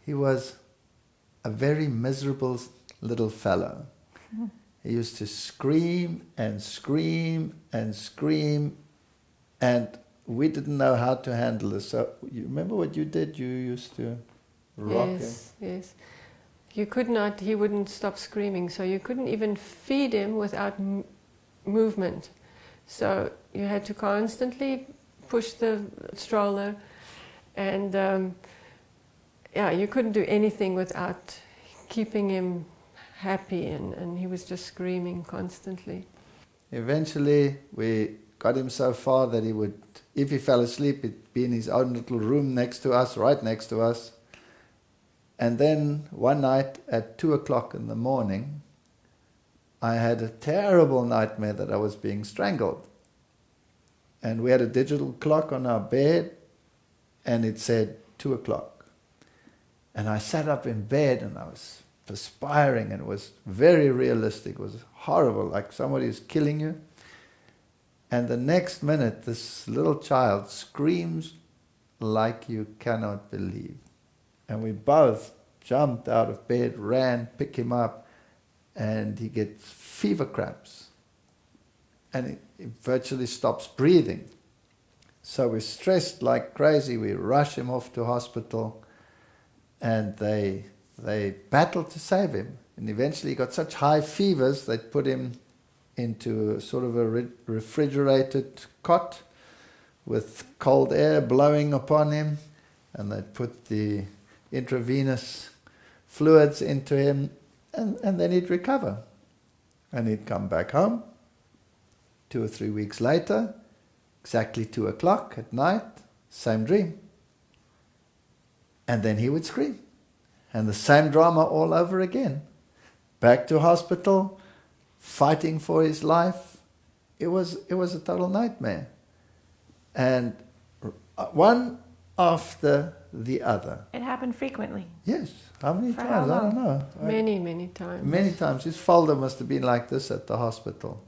he was a very miserable little fellow. He used to scream and scream and scream, and we didn't know how to handle this. So you remember what you did? You used to rock him? Yes. You could not, he wouldn't stop screaming, so you couldn't even feed him without movement. So you had to constantly push the stroller, and you couldn't do anything without keeping him happy, and he was just screaming constantly. Eventually we got him so far that he would, if he fell asleep, he'd be in his own little room next to us, right next to us. And then one night at 2 o'clock in the morning, I had a terrible nightmare that I was being strangled. And we had a digital clock on our bed, and it said 2 o'clock. And I sat up in bed and I was perspiring, and it was very realistic. It was horrible, like somebody was killing you. And the next minute, this little child screams like you cannot believe. And we both jumped out of bed, ran, picked him up, and he gets fever cramps. And he virtually stops breathing. So we're stressed like crazy. We rush him off to hospital, and they battled to save him. And eventually he got such high fevers, they put him into sort of a refrigerated cot with cold air blowing upon him, and they put the intravenous fluids into him, and then he'd recover. And he'd come back home 2 or 3 weeks later, exactly 2 o'clock at night, same dream. And then he would scream. And the same drama all over again. Back to hospital, fighting for his life. It was a total nightmare. And one after the other. It happened frequently. Yes. How many For times? how I long? don't know. Many times. Many times. His folder must have been like this at the hospital.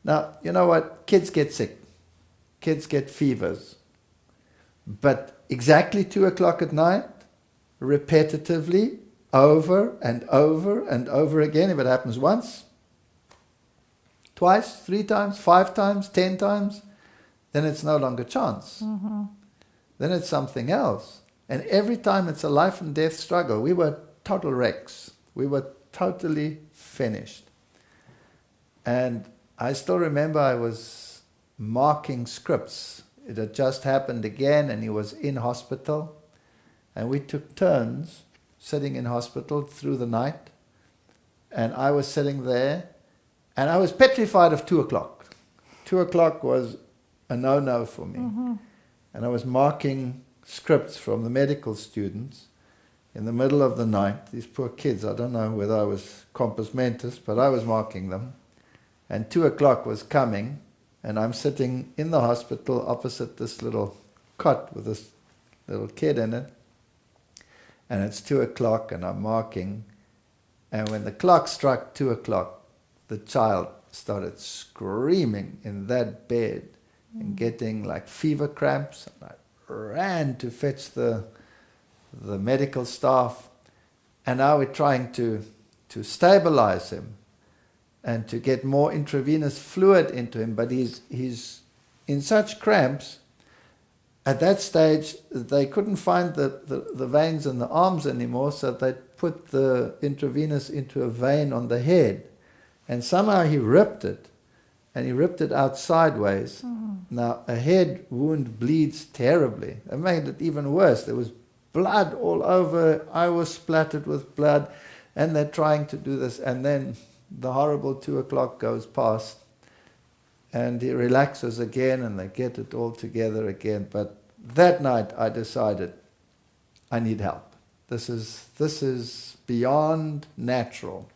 Now, you know what? Kids get sick. Kids get fevers. But exactly 2 o'clock at night, repetitively, over and over and over again, if it happens once, twice, 3 times, 5 times, 10 times, then it's no longer chance. Then it's something else. And every time it's a life and death struggle. We were total wrecks. We were totally finished. And I still remember I was marking scripts. It had just happened again, and he was in hospital. And we took turns sitting in hospital through the night. And I was sitting there, and I was petrified of 2 o'clock. 2 o'clock was a no-no for me. And I was marking scripts from the medical students in the middle of the night. These poor kids, I don't know whether I was compos mentis, but I was marking them. And 2 o'clock was coming, and I'm sitting in the hospital opposite this little cot with this little kid in it. And it's 2 o'clock, and I'm marking. And when the clock struck 2 o'clock, the child started screaming in that bed and getting like fever cramps. And I ran to fetch the medical staff. And now we're trying to stabilize him and to get more intravenous fluid into him. But he's in such cramps. at that stage, they couldn't find the veins in the arms anymore, so they put the intravenous into a vein on the head. And somehow he ripped it, and he ripped it out sideways. Now, a head wound bleeds terribly. It made it even worse. There was blood all over. I was splattered with blood, and they're trying to do this. And then the horrible 2 o'clock goes past, and he relaxes again, and they get it all together again. But that night I decided, I need help. This is beyond natural.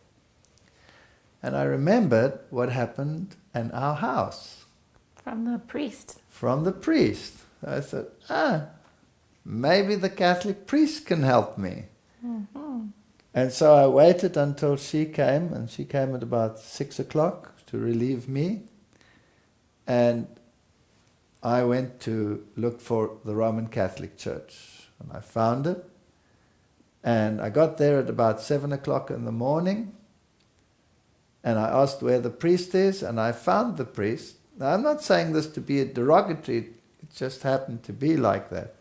And I remembered what happened in our house. From the priest. From the priest. I thought, maybe the Catholic priest can help me. And so I waited until she came, and she came at about 6 o'clock to relieve me. And I went to look for the Roman Catholic Church. And I found it. And I got there at about 7 o'clock in the morning. And I asked where the priest is, and I found the priest. Now, I'm not saying this to be a derogatory, it just happened to be like that.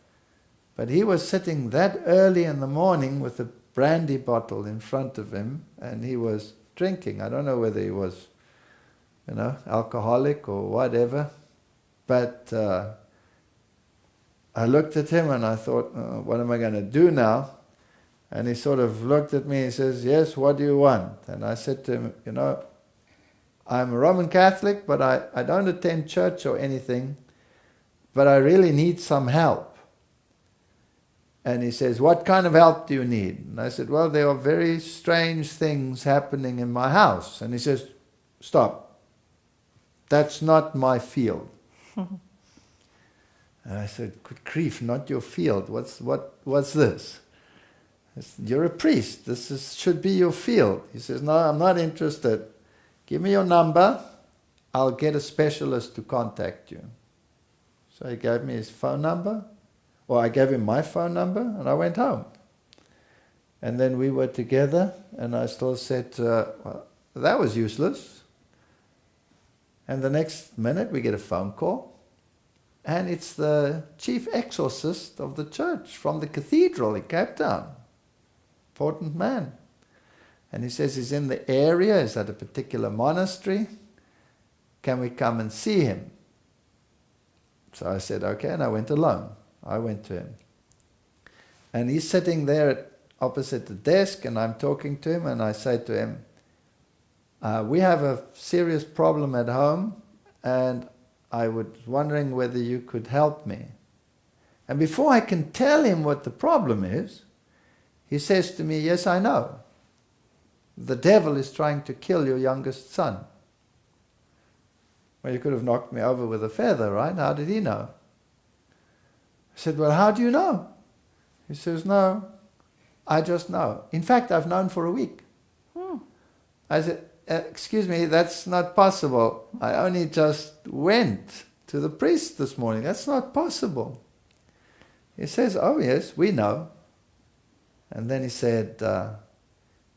But he was sitting that early in the morning with a brandy bottle in front of him, and he was drinking. I don't know whether he was, alcoholic or whatever. But I looked at him and I thought, what am I going to do now? And he sort of looked at me and says, yes, what do you want? And I said to him, I'm a Roman Catholic, but I don't attend church or anything, but I really need some help. And he says, what kind of help do you need? And I said, well, there are very strange things happening in my house. And he says, stop. That's not my field. And I said, good grief, not your field. What's this? You're a priest. This should be your field. He says, no, I'm not interested. Give me your number. I'll get a specialist to contact you. So he gave me his phone number. Or I gave him my phone number, and I went home. And then we were together, and I still said, well, that was useless. And the next minute we get a phone call, and it's the chief exorcist of the church from the cathedral in Cape Town. Important man. And he says he's in the area, he's at a particular monastery. Can we come and see him? So I said, okay, and I went alone. I went to him. And he's sitting there opposite the desk, and I'm talking to him, and I say to him, we have a serious problem at home, and I was wondering whether you could help me. And before I can tell him what the problem is, he says to me, yes, I know. The devil is trying to kill your youngest son. Well, you could have knocked me over with a feather, right? How did he know? I said, well, how do you know? He says, no, I just know. In fact, I've known for a week. I said, excuse me, that's not possible. I only just went to the priest this morning. That's not possible. He says, oh yes, we know. And then he said,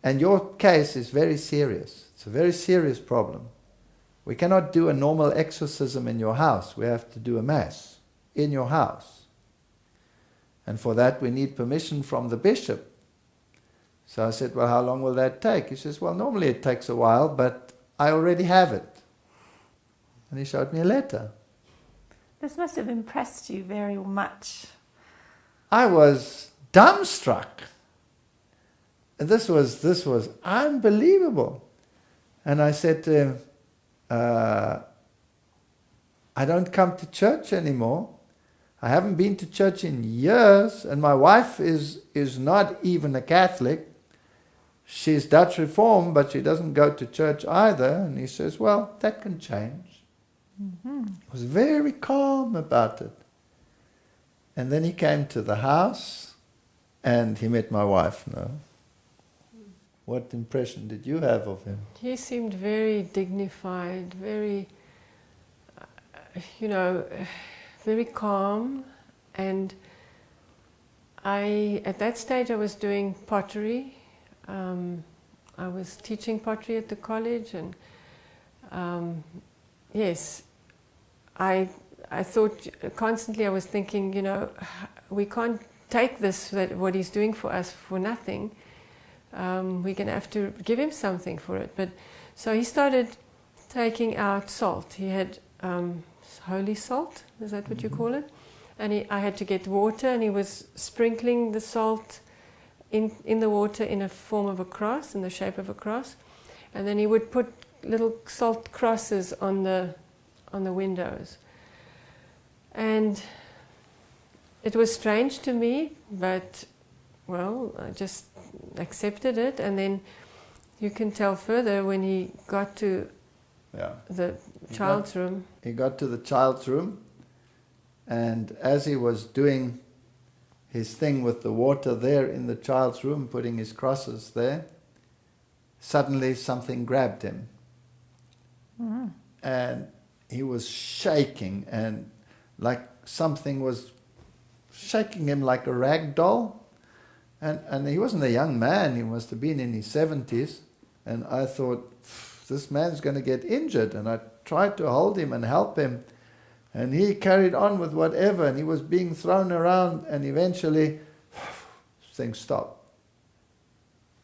and your case is very serious. It's a very serious problem. We cannot do a normal exorcism in your house. We have to do a mass in your house. And for that we need permission from the bishop. So I said, well, how long will that take? He says, well, normally it takes a while, but I already have it. And he showed me a letter. This must have impressed you very much. I was dumbstruck. This was unbelievable. And I said to him, I don't come to church anymore. I haven't been to church in years, and my wife is not even a Catholic. She's Dutch Reformed, but she doesn't go to church either. And he says, well, that can change. He was very calm about it. And then he came to the house, and he met my wife now. What impression did you have of him? He seemed very dignified, very, very calm. And at that stage I was doing pottery. I was teaching pottery at the college, and yes, I I thought constantly, I was thinking, you know, we can't take this, that what he's doing for us, for nothing. We're going to have to give him something for it. But so he started taking out salt. He had holy salt, is that what you call it? And I had to get water, and he was sprinkling the salt in the water in a form of a cross, in the shape of a cross. And then he would put little salt crosses on the windows. And it was strange to me, but, well, I just accepted it. And then you can tell further when he got to the child's room. He got to the child's room, and as he was doing his thing with the water there in the child's room, putting his crosses there, suddenly something grabbed him. Mm. And he was shaking, and like something was shaking him like a rag doll. And he wasn't a young man, he must have been in his 70s. And I thought, this man's going to get injured. And I tried to hold him and help him. And he carried on with whatever, and he was being thrown around, and eventually things stopped.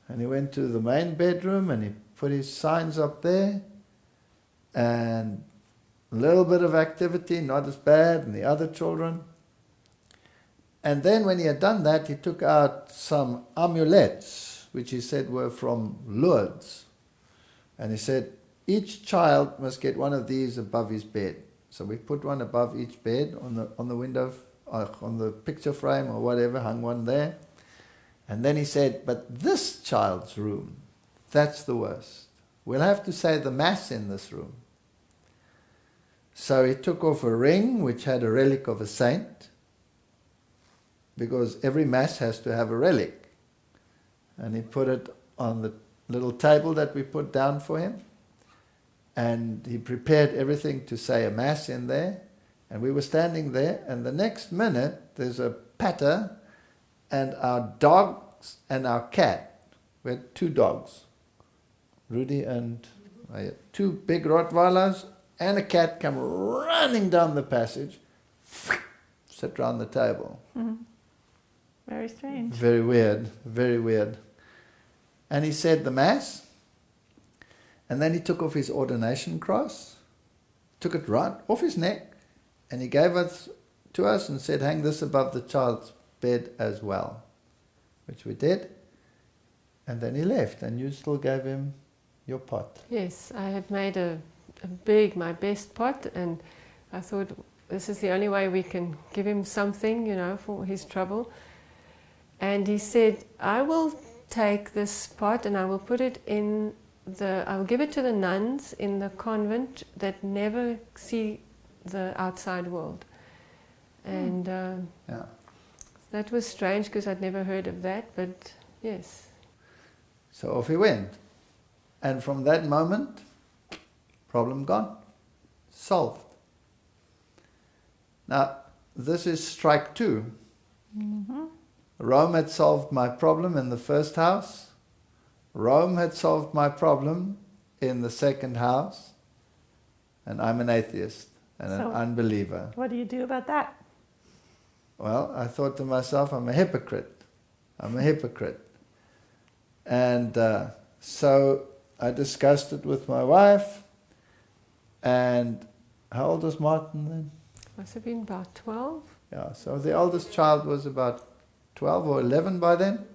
And he went to the main bedroom, and he put his signs up there, and a little bit of activity, not as bad, and the other children. And then when he had done that, he took out some amulets, which he said were from Lourdes. And he said, each child must get one of these above his bed. So we put one above each bed on the window, on the picture frame or whatever, hung one there. And then he said, but this child's room, that's the worst. We'll have to say the Mass in this room. So he took off a ring which had a relic of a saint, because every Mass has to have a relic. And he put it on the little table that we put down for him. And he prepared everything to say a Mass in there. And we were standing there, and the next minute there's a patter, and our dogs and our cat, we had 2 dogs, Rudy and I had 2 big Rottweilers, and a cat come running down the passage, sit round the table. Mm-hmm. Very strange. Very weird, very weird. And he said the Mass, and then he took off his ordination cross, took it right off his neck, and he gave it to us and said, hang this above the child's bed as well, which we did. And then he left, and you still gave him your pot. Yes, I had made my best pot, and I thought this is the only way we can give him something, you know, for his trouble. And he said, I will take this pot and I will put it in I will give it to the nuns in the convent that never see the outside world. And that was strange, because I'd never heard of that, but yes. So off he went. And from that moment, problem gone, solved. Now, this is strike 2. Mm-hmm. Rome had solved my problem in the first house. Rome had solved my problem in the second house. And I'm an atheist and an unbeliever. What do you do about that? Well, I thought to myself, I'm a hypocrite. I'm a hypocrite. And so I discussed it with my wife. And how old was Martin then? Must have been about 12. Yeah, so the oldest child was about 12 or 11 by then.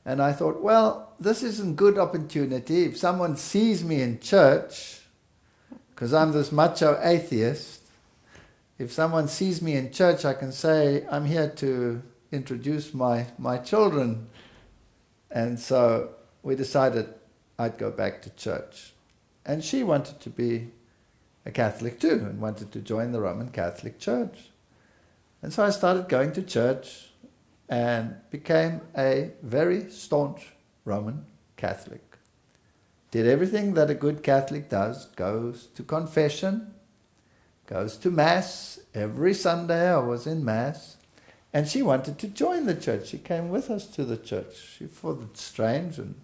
And I thought, well, this isn't good opportunity. If someone sees me in church, because I'm this macho atheist, if someone sees me in church, I can say, I'm here to introduce my children. And so we decided I'd go back to church. And she wanted to be a Catholic too, and wanted to join the Roman Catholic Church. And so I started going to church and became a very staunch Roman Catholic. Did everything that a good Catholic does, goes to confession, goes to Mass. Every Sunday I was in Mass. And she wanted to join the church. She came with us to the church. She thought it strange and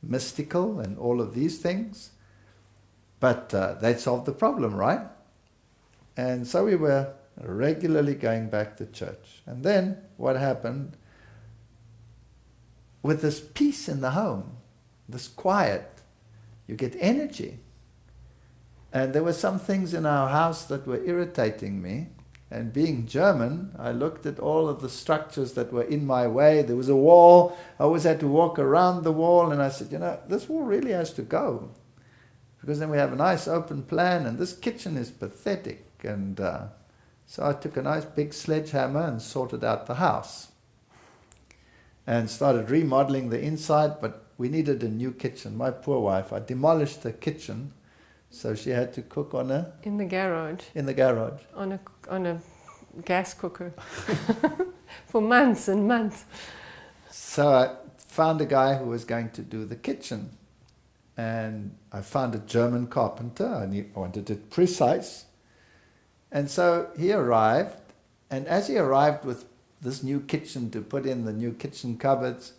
mystical and all of these things. But they'd solved the problem, right? And so we were regularly going back to church. And then what happened, with this peace in the home, this quiet, you get energy. And there were some things in our house that were irritating me. And being German, I looked at all of the structures that were in my way. There was a wall. I always had to walk around the wall. And I said, you know, this wall really has to go. Because then we have a nice open plan. And this kitchen is pathetic. And so I took a nice big sledgehammer and sorted out the house. And started remodeling the inside. But we needed a new kitchen. My poor wife, I demolished the kitchen. So she had to cook on a... In the garage. In the garage. On a gas cooker. For months and months. So I found a guy who was going to do the kitchen. And I found a German carpenter. I wanted it precise. And so he arrived. And as he arrived with this new kitchen to put in the new kitchen cupboards,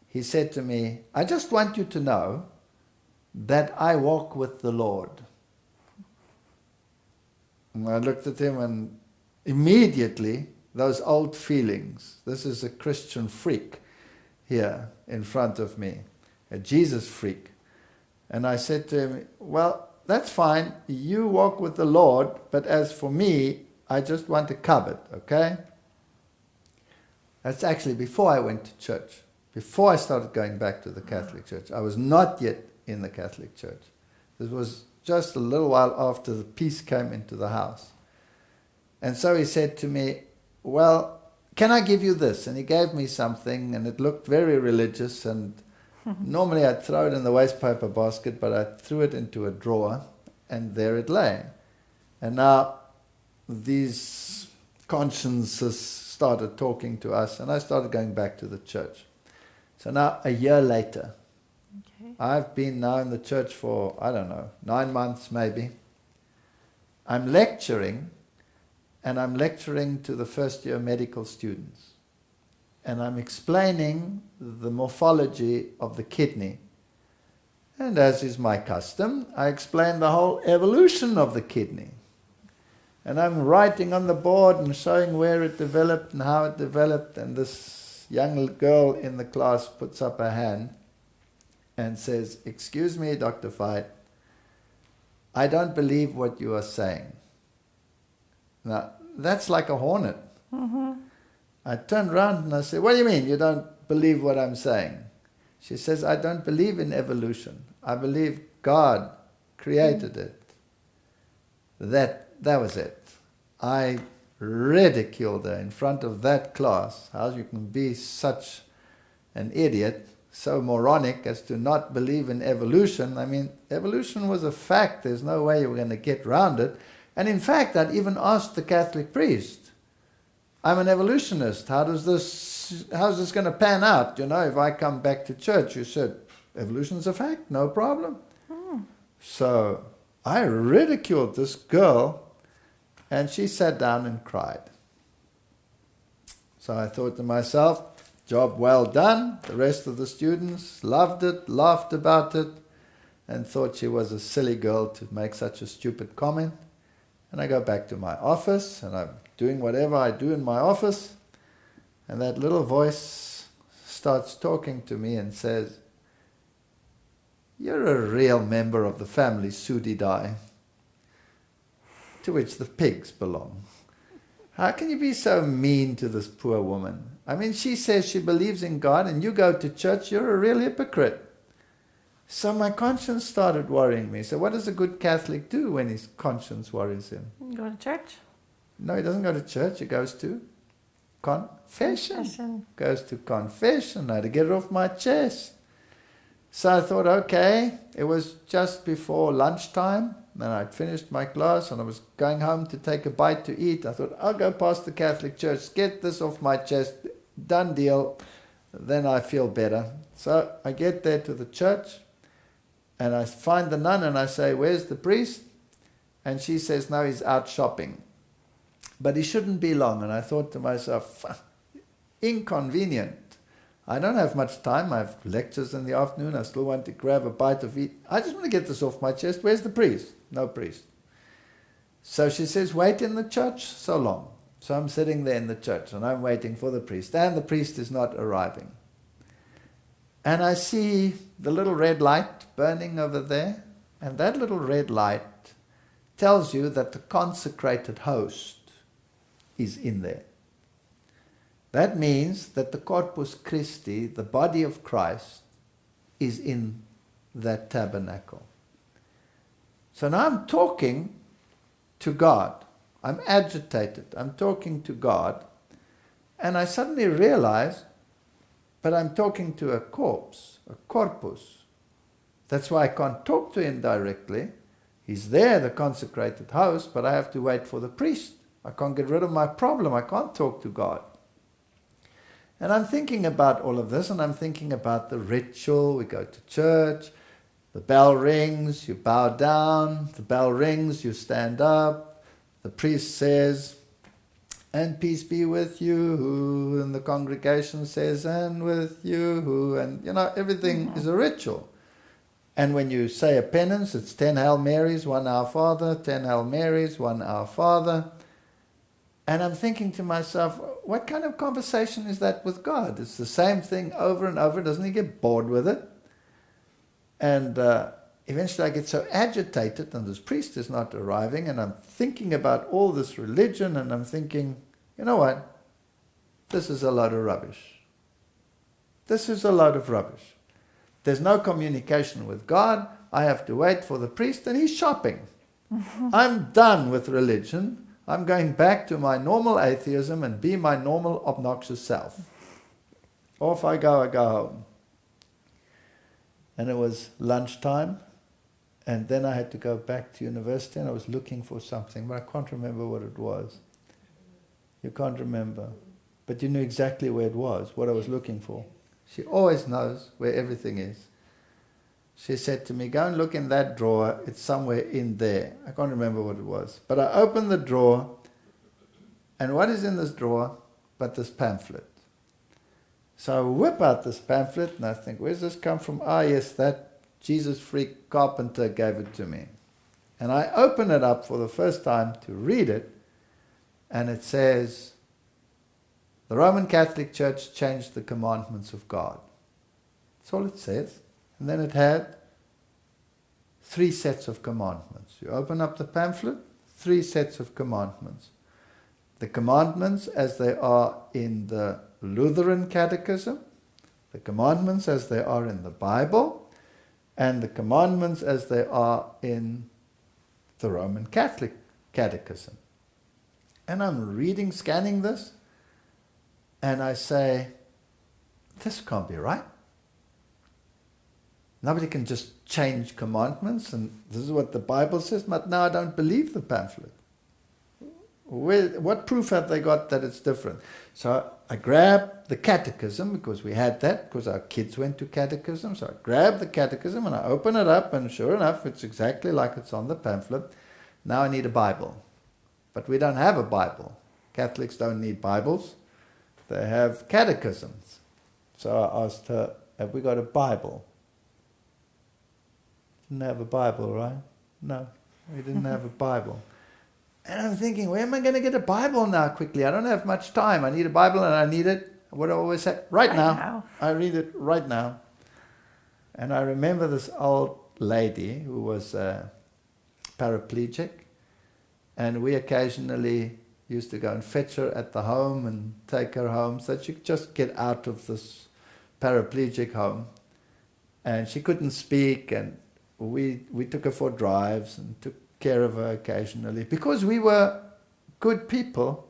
he said to me, I just want you to know that I walk with the Lord. And I looked at him and immediately those old feelings, this is a Christian freak here in front of me, a Jesus freak. And I said to him, well, that's fine, you walk with the Lord, but as for me, I just want a cupboard, okay? That's actually before I went to church, before I started going back to the Catholic Church. I was not yet in the Catholic Church. This was just a little while after the peace came into the house. And so he said to me, well, can I give you this? And he gave me something, and it looked very religious, and normally I'd throw it in the waste paper basket, but I threw it into a drawer, and there it lay. And now these consciences started talking to us, and I started going back to the church. So now, a year later, I've been now in the church for, I don't know, 9 months maybe. I'm lecturing, and I'm lecturing to the first year medical students. And I'm explaining the morphology of the kidney. And as is my custom, I explain the whole evolution of the kidney. And I'm writing on the board and showing where it developed and how it developed. And this young girl in the class puts up her hand and says, excuse me, Dr. Veith, I don't believe what you are saying. Now, that's like a hornet. Mm-hmm. I turned around and I said, what do you mean you don't believe what I'm saying? She says, I don't believe in evolution. I believe God created it. That was it. I ridiculed her in front of that class. How you can be such an idiot, so moronic as to not believe in evolution. I mean, evolution was a fact. There's no way you were going to get around it. And in fact, I'd even asked the Catholic priest, I'm an evolutionist. How's this going to pan out? You know, if I come back to church, you said, evolution's a fact, no problem. So I ridiculed this girl, and she sat down and cried. So I thought to myself, job well done. The rest of the students loved it, laughed about it, and thought she was a silly girl to make such a stupid comment. And I go back to my office, and I'm doing whatever I do in my office, and that little voice starts talking to me and says, you're a real member of the family Sudidai, to which the pigs belong. How can you be so mean to this poor woman? I mean, she says she believes in God, and you go to church, you're a real hypocrite. So my conscience started worrying me. So what does a good Catholic do when his conscience worries him? Go to church? No, he doesn't go to church. He goes to confession. Goes to confession. I had to get it off my chest. So I thought, okay, it was just before lunchtime. Then I'd finished my class and I was going home to take a bite to eat. I thought, I'll go past the Catholic church, get this off my chest, done deal. Then I feel better. So I get there to the church and I find the nun and I say, where's the priest? And she says, no, he's out shopping. But he shouldn't be long. And I thought to myself, inconvenient. I don't have much time. I have lectures in the afternoon. I still want to grab a bite of eat. I just want to get this off my chest. Where's the priest? No priest. So she says, wait in the church so long. So I'm sitting there in the church and I'm waiting for the priest, and the priest is not arriving. And I see the little red light burning over there, and that little red light tells you that the consecrated host is in there. That means that the Corpus Christi, the body of Christ, is in that tabernacle. So now I'm talking to God. I'm agitated. I'm talking to God. And I suddenly realize, but I'm talking to a corpse, a corpus. That's why I can't talk to him directly. He's there, the consecrated host, but I have to wait for the priest. I can't get rid of my problem. I can't talk to God. And I'm thinking about all of this, and I'm thinking about the ritual. We go to church, the bell rings, you bow down, the bell rings, you stand up, the priest says, and peace be with you, and the congregation says, and with you, and everything is a ritual. And when you say a penance, it's 10 Hail Marys, 1 Our Father, 10 Hail Marys, 1 Our Father. And I'm thinking to myself, what kind of conversation is that with God? It's the same thing over and over. Doesn't he get bored with it? And eventually I get so agitated, and this priest is not arriving, and I'm thinking about all this religion, and I'm thinking, you know what? This is a load of rubbish. This is a load of rubbish. There's no communication with God. I have to wait for the priest, and he's shopping. I'm done with religion. I'm going back to my normal atheism and be my normal obnoxious self. Off I go home. And it was lunchtime, and then I had to go back to university, and I was looking for something, but I can't remember what it was. You can't remember. But you knew exactly where it was, what I was looking for. She always knows where everything is. She said to me, go and look in that drawer, it's somewhere in there. I can't remember what it was. But I opened the drawer, and what is in this drawer but this pamphlet? So I whip out this pamphlet, and I think, where's this come from? Ah, yes, that Jesus freak carpenter gave it to me. And I open it up for the first time to read it, and it says, the Roman Catholic Church changed the commandments of God. That's all it says. And then it had 3 sets of commandments. You open up the pamphlet, 3 sets of commandments. The commandments as they are in the Lutheran Catechism, the commandments as they are in the Bible, and the commandments as they are in the Roman Catholic Catechism. And I'm reading, scanning this, and I say, this can't be right. Nobody can just change commandments, and this is what the Bible says, but now I don't believe the pamphlet. What proof have they got that it's different? So I grabbed the catechism, because we had that, because our kids went to catechism. So I grabbed the catechism and I open it up, and sure enough, it's exactly like it's on the pamphlet. Now I need a Bible. But we don't have a Bible. Catholics don't need Bibles. They have catechisms. So I asked her, have we got a Bible? Didn't have a Bible, right? No, we didn't have a Bible. And I'm thinking, where am I going to get a Bible now quickly? I don't have much time. I need a Bible, and I need it, what I always say, right now. I read it right now. And I remember this old lady who was paraplegic, and we occasionally used to go and fetch her at the home and take her home so that she could just get out of this paraplegic home. And she couldn't speak, and we took her for drives and took care of her occasionally, because we were good people,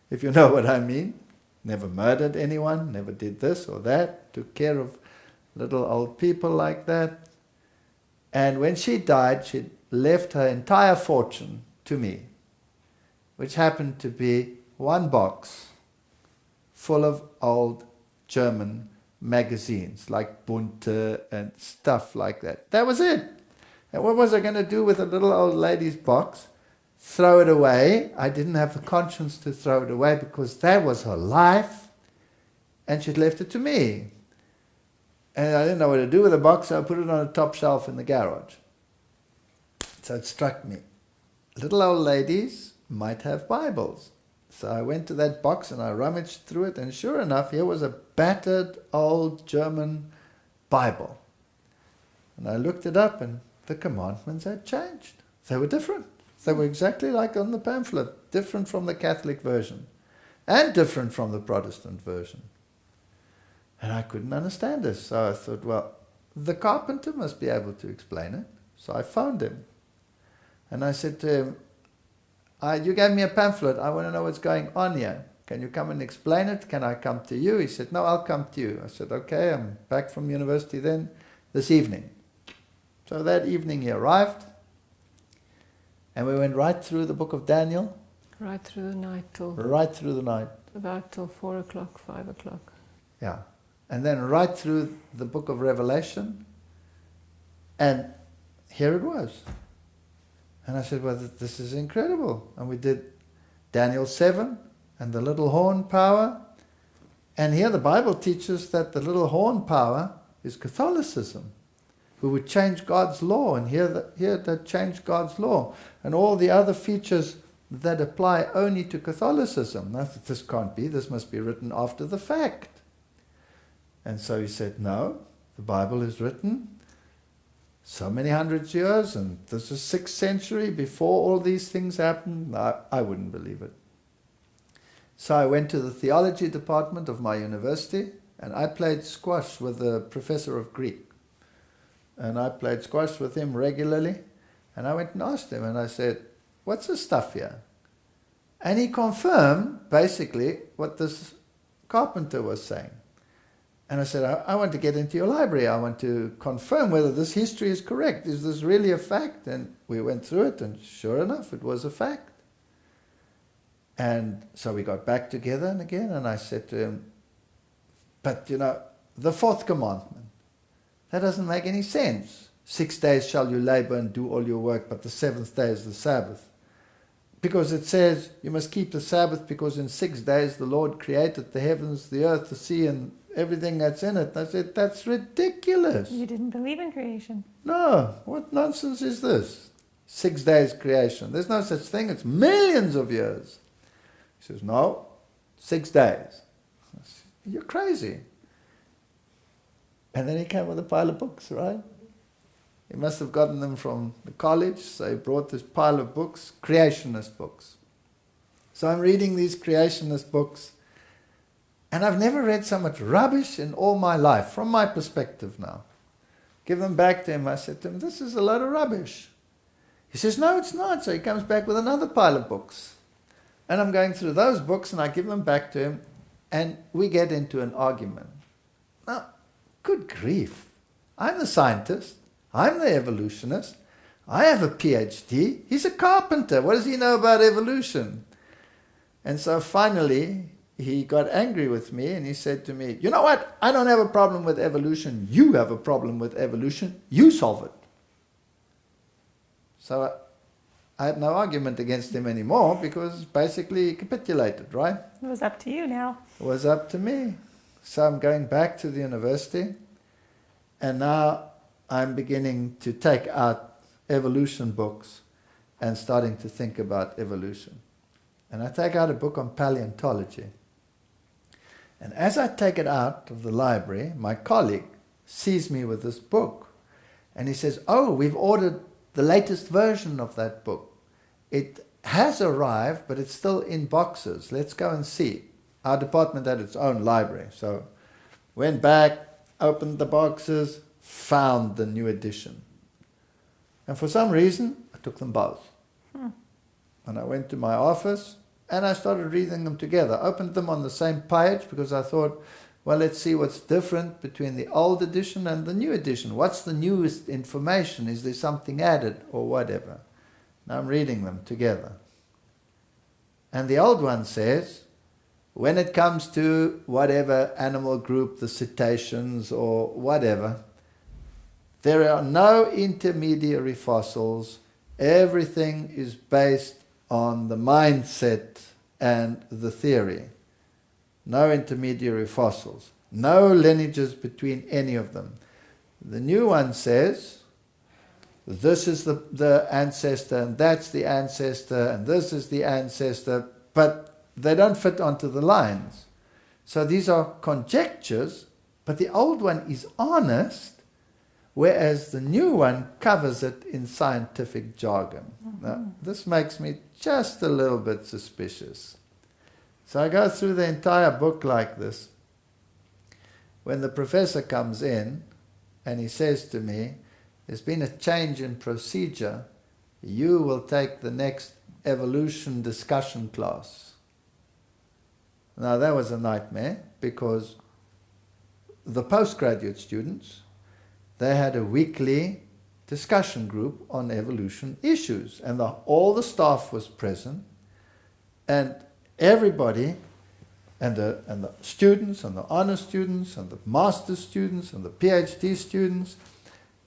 if you know what I mean. Never murdered anyone, never did this or that, took care of little old people like that. And when she died, she left her entire fortune to me, which happened to be 1 box full of old German magazines like Bunte and stuff like that. That was it. And what was I going to do with a little old lady's box? Throw it away. I didn't have the conscience to throw it away, because that was her life, and she'd left it to me. And I didn't know what to do with the box, so I put it on a top shelf in the garage. So it struck me. little old ladies might have Bibles. So I went to that box and I rummaged through it, and sure enough, here was a battered old German Bible. And I looked it up, and the commandments had changed. They were different. They were exactly like on the pamphlet, different from the Catholic version, and different from the Protestant version. And I couldn't understand this. So I thought, well, the carpenter must be able to explain it. So I phoned him. And I said to him, you gave me a pamphlet. I want to know what's going on here. Can you come and explain it? Can I come to you? He said, no, I'll come to you. I said, okay, I'm back from university then this evening. So that evening he arrived. And we went right through the book of Daniel. Right through the night till... Right through the night. About till 4 o'clock, 5 o'clock. Yeah. And then right through the book of Revelation. And here it was. And I said, well, this is incredible. And we did Daniel 7 and the little horn power. And here the Bible teaches that the little horn power is Catholicism, who would change God's law. And here that changed God's law. And all the other features that apply only to Catholicism. Now, this can't be. This must be written after the fact. And so he said, no, the Bible is written so many hundreds of years, and this is 6th century before all these things happened. I wouldn't believe it. So I went to the theology department of my university, and I played squash with the professor of Greek. And I played squash with him regularly, and I went and asked him, and I said, what's this stuff here? And he confirmed, basically, what this carpenter was saying. And I said, I want to get into your library. I want to confirm whether this history is correct. Is this really a fact? And we went through it, and sure enough, it was a fact. And so we got back together and again, and I said to him, but you know, the 4th commandment, that doesn't make any sense. 6 days shall you labor and do all your work, but the 7th day is the Sabbath. Because it says you must keep the Sabbath because in 6 days the Lord created the heavens, the earth, the sea, and everything that's in it. I said, that's ridiculous. You didn't believe in creation. No, what nonsense is this? 6 days creation. There's no such thing. It's millions of years. He says, no, 6 days. I said, you're crazy. And then he came with a pile of books, right? He must have gotten them from the college, so he brought this pile of books, creationist books. So I'm reading these creationist books, and I've never read so much rubbish in all my life, from my perspective now. Give them back to him. I said to him, this is a load of rubbish. He says, no, it's not. So he comes back with another pile of books. And I'm going through those books, and I give them back to him, and we get into an argument. Now, good grief. I'm the scientist. I'm the evolutionist. I have a PhD. He's a carpenter. What does he know about evolution? And so finally, he got angry with me, and he said to me, you know what? I don't have a problem with evolution. You have a problem with evolution. You solve it. So I had no argument against him anymore, because basically he capitulated, right? It was up to you now. It was up to me. So I'm going back to the university, and now I'm beginning to take out evolution books and starting to think about evolution. And I take out a book on paleontology. And as I take it out of the library, my colleague sees me with this book. And he says, oh, we've ordered the latest version of that book. It has arrived, but it's still in boxes. Let's go and see. Our department had its own library. So went back, opened the boxes, found the new edition. And for some reason, I took them both. And I went to my office, and I started reading them together. Opened them on the same page, because I thought, well, let's see what's different between the old edition and the new edition. What's the newest information? Is there something added or whatever? Now I'm reading them together. And the old one says, when it comes to whatever animal group, the cetaceans or whatever, there are no intermediary fossils. Everything is based on the mindset and the theory. No intermediary fossils. No lineages between any of them. The new one says, this is the ancestor, and that's the ancestor, and this is the ancestor, but they don't fit onto the lines. So these are conjectures, but the old one is honest, whereas the new one covers it in scientific jargon. Now, this makes me just a little bit suspicious. So I go through the entire book like this. When the professor comes in and he says to me, there's been a change in procedure, you will take the next evolution discussion class. Now that was a nightmare, because the postgraduate students, they had a weekly discussion group on evolution issues, and all the staff was present, and everybody, and the students, and the honor students, and the master students, and the PhD students.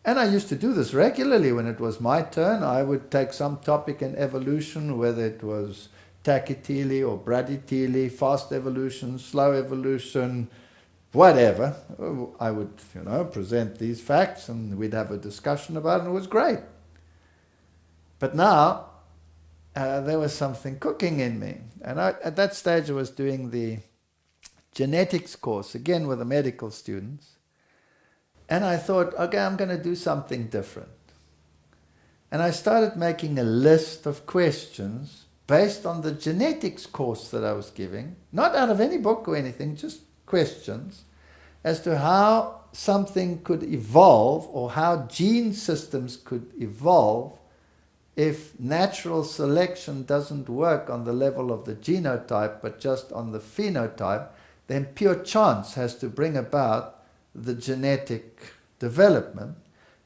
And I used to do this regularly. When it was my turn, I would take some topic in evolution, whether it was Tachytele or Bradytele, fast evolution, slow evolution, whatever. I would, present these facts, and we'd have a discussion about it, and it was great. But now, there was something cooking in me. And at that stage I was doing the genetics course, again with the medical students. And I thought, okay, I'm going to do something different. And I started making a list of questions based on the genetics course that I was giving, not out of any book or anything, just questions, as to how something could evolve, or how gene systems could evolve, if natural selection doesn't work on the level of the genotype, but just on the phenotype, then pure chance has to bring about the genetic development.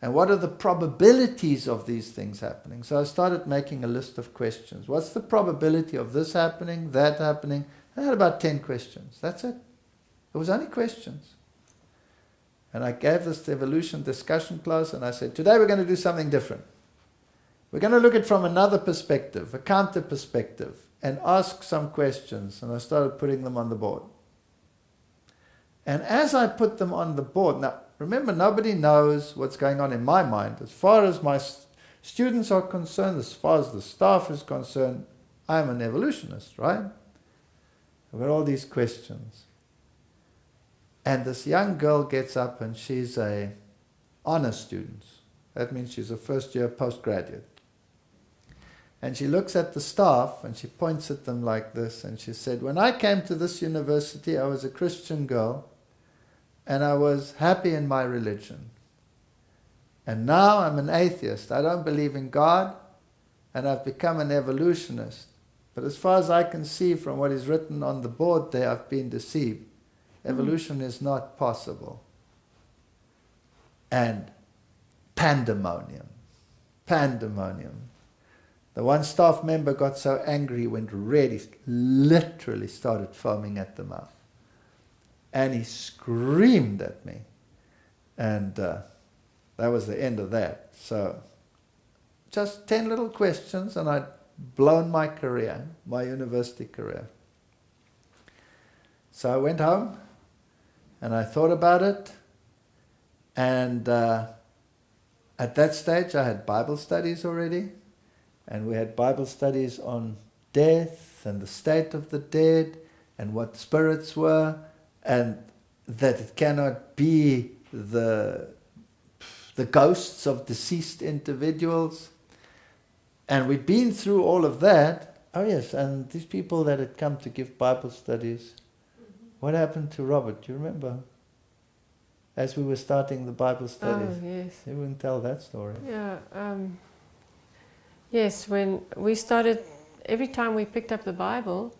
And what are the probabilities of these things happening? So I started making a list of questions. What's the probability of this happening, that happening? I had about 10 questions. That's it. It was only questions. And I gave this evolution discussion class, and I said, today we're going to do something different. We're going to look at it from another perspective, a counter perspective, and ask some questions. And I started putting them on the board. And as I put them on the board, now remember, nobody knows what's going on in my mind. As far as my students are concerned, as far as the staff is concerned, I'm an evolutionist, right? I've got all these questions. And this young girl gets up, and she's a honor student. That means she's a first-year postgraduate. And she looks at the staff, and she points at them like this, and she said, when I came to this university, I was a Christian girl, and I was happy in my religion. And now I'm an atheist. I don't believe in God, and I've become an evolutionist. But as far as I can see from what is written on the board there, I've been deceived. Evolution is not possible. And pandemonium. Pandemonium. The one staff member got so angry he went red, he literally started foaming at the mouth. And he screamed at me. And that was the end of that. So just 10 little questions, and I'd blown my career, my university career. So I went home, and I thought about it. And at that stage I had Bible studies already. And we had Bible studies on death and the state of the dead and what spirits were, and that it cannot be the ghosts of deceased individuals. And we'd been through all of that. Oh yes, and these people that had come to give Bible studies, what happened to Robert? Do you remember? As we were starting the Bible studies. Oh, yes. You wouldn't tell that story. Yeah. Yes, when we started, every time we picked up the Bible,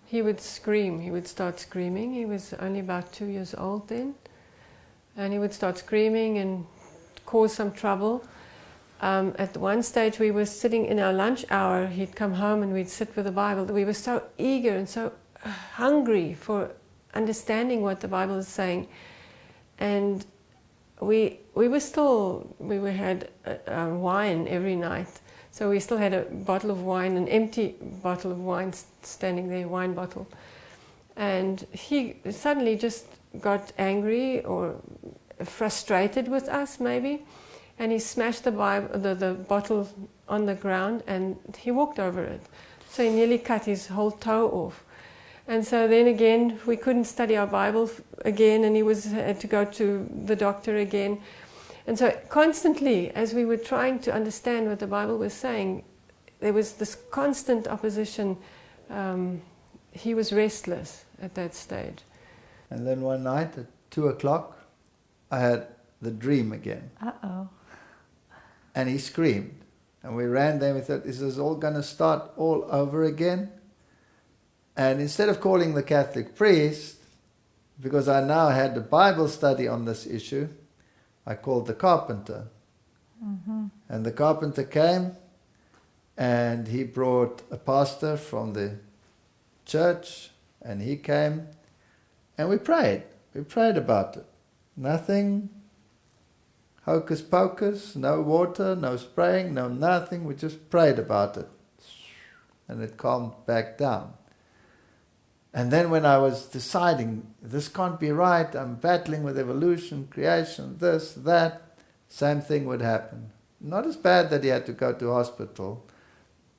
he would scream. He would start screaming. He was only about 2 years old then. And he would start screaming and cause some trouble. At one stage we were sitting in our lunch hour. He'd come home and we'd sit with the Bible. We were so eager and so hungry for understanding what the Bible is saying. And we had wine every night. So we still had a bottle of wine, an empty bottle of wine standing there, wine bottle. And he suddenly just got angry or frustrated with us maybe. and he smashed the bottle on the ground, and he walked over it. So he nearly cut his whole toe off. And so then again, we couldn't study our Bible again, and he had to go to the doctor again. And so constantly, as we were trying to understand what the Bible was saying, there was this constant opposition. He was restless at that stage. And then one night at 2 o'clock, I had the dream again. Uh-oh. And he screamed. And we ran there and we thought, is this all going to start all over again? And instead of calling the Catholic priest, because I now had a Bible study on this issue, I called the carpenter. Mm-hmm. And the carpenter came, and he brought a pastor from the church, and he came, and we prayed. We prayed about it. Nothing hocus pocus, no water, no spraying, no nothing. We just prayed about it. And it calmed back down. And then when I was deciding, this can't be right, I'm battling with evolution, creation, this, that, same thing would happen. Not as bad that he had to go to hospital,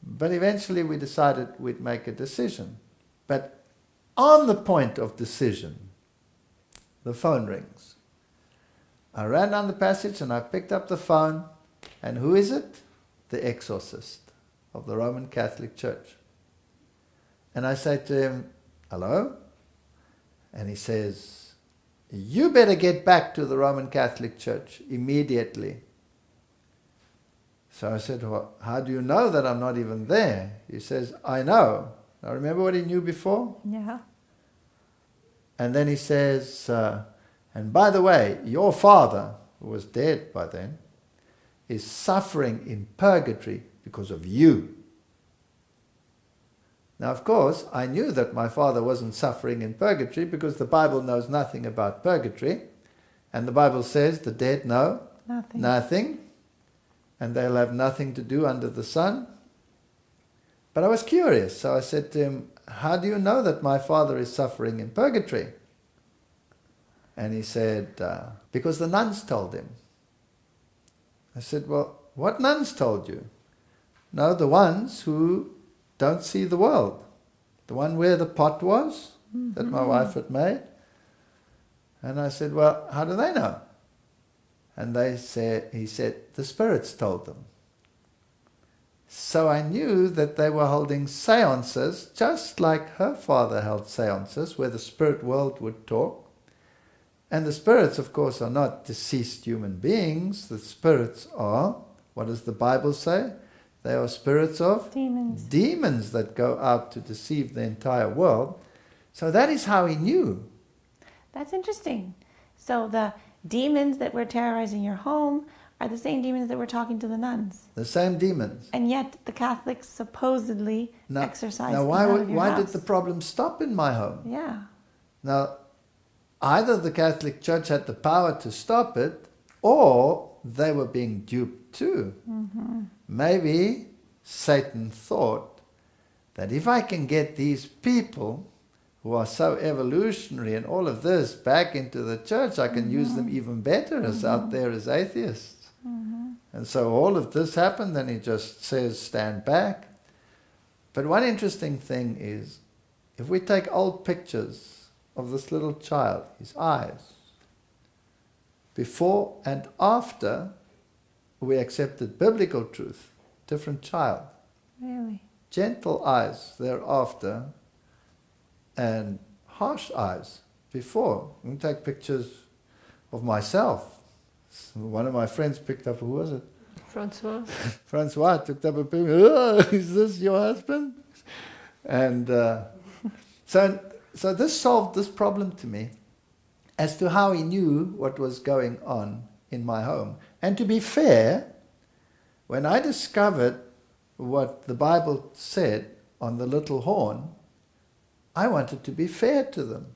but eventually we decided we'd make a decision. But on the point of decision, the phone rings. I ran down the passage and I picked up the phone, and who is it? The exorcist of the Roman Catholic Church. And I say to him, hello? And he says, you better get back to the Roman Catholic Church immediately. So I said, well, how do you know that I'm not even there? He says, I know. Now remember what he knew before? Yeah. And then he says, and by the way, your father, who was dead by then, is suffering in purgatory because of you. Now, of course, I knew that my father wasn't suffering in purgatory because the Bible knows nothing about purgatory. And the Bible says the dead know nothing, and they'll have nothing to do under the sun. But I was curious, so I said to him, how do you know that my father is suffering in purgatory? And he said, because the nuns told him. I said, well, what nuns told you? No, the ones who don't see the world. The one where the pot was, that my wife had made. And I said, well, how do they know? And he said, the spirits told them. So I knew that they were holding seances, just like her father held seances, where the spirit world would talk. And the spirits, of course, are not deceased human beings. The spirits are, what does the Bible say? They are spirits of demons. Demons that go out to deceive the entire world. So that is how he knew. That's interesting. So the demons that were terrorizing your home are the same demons that were talking to the nuns. The same demons. And yet the Catholics supposedly exorcised now them out of your why house. did the problem stop in my home? Yeah. Now, either the Catholic Church had the power to stop it, or they were being duped too. Mm-hmm. Maybe Satan thought that if I can get these people who are so evolutionary and all of this back into the church, I can use them even better as out there as atheists. Mm-hmm. And so all of this happened, and he just says, stand back. But one interesting thing is, if we take old pictures of this little child, his eyes, before and after we accepted biblical truth, different child. Really? Gentle eyes thereafter, and harsh eyes before. We can take pictures of myself. One of my friends picked up, who was it? Francois. Francois took up a picture. Oh, is this your husband? And so this solved this problem to me as to how he knew what was going on in my home. And to be fair, when I discovered what the Bible said on the little horn, I wanted to be fair to them.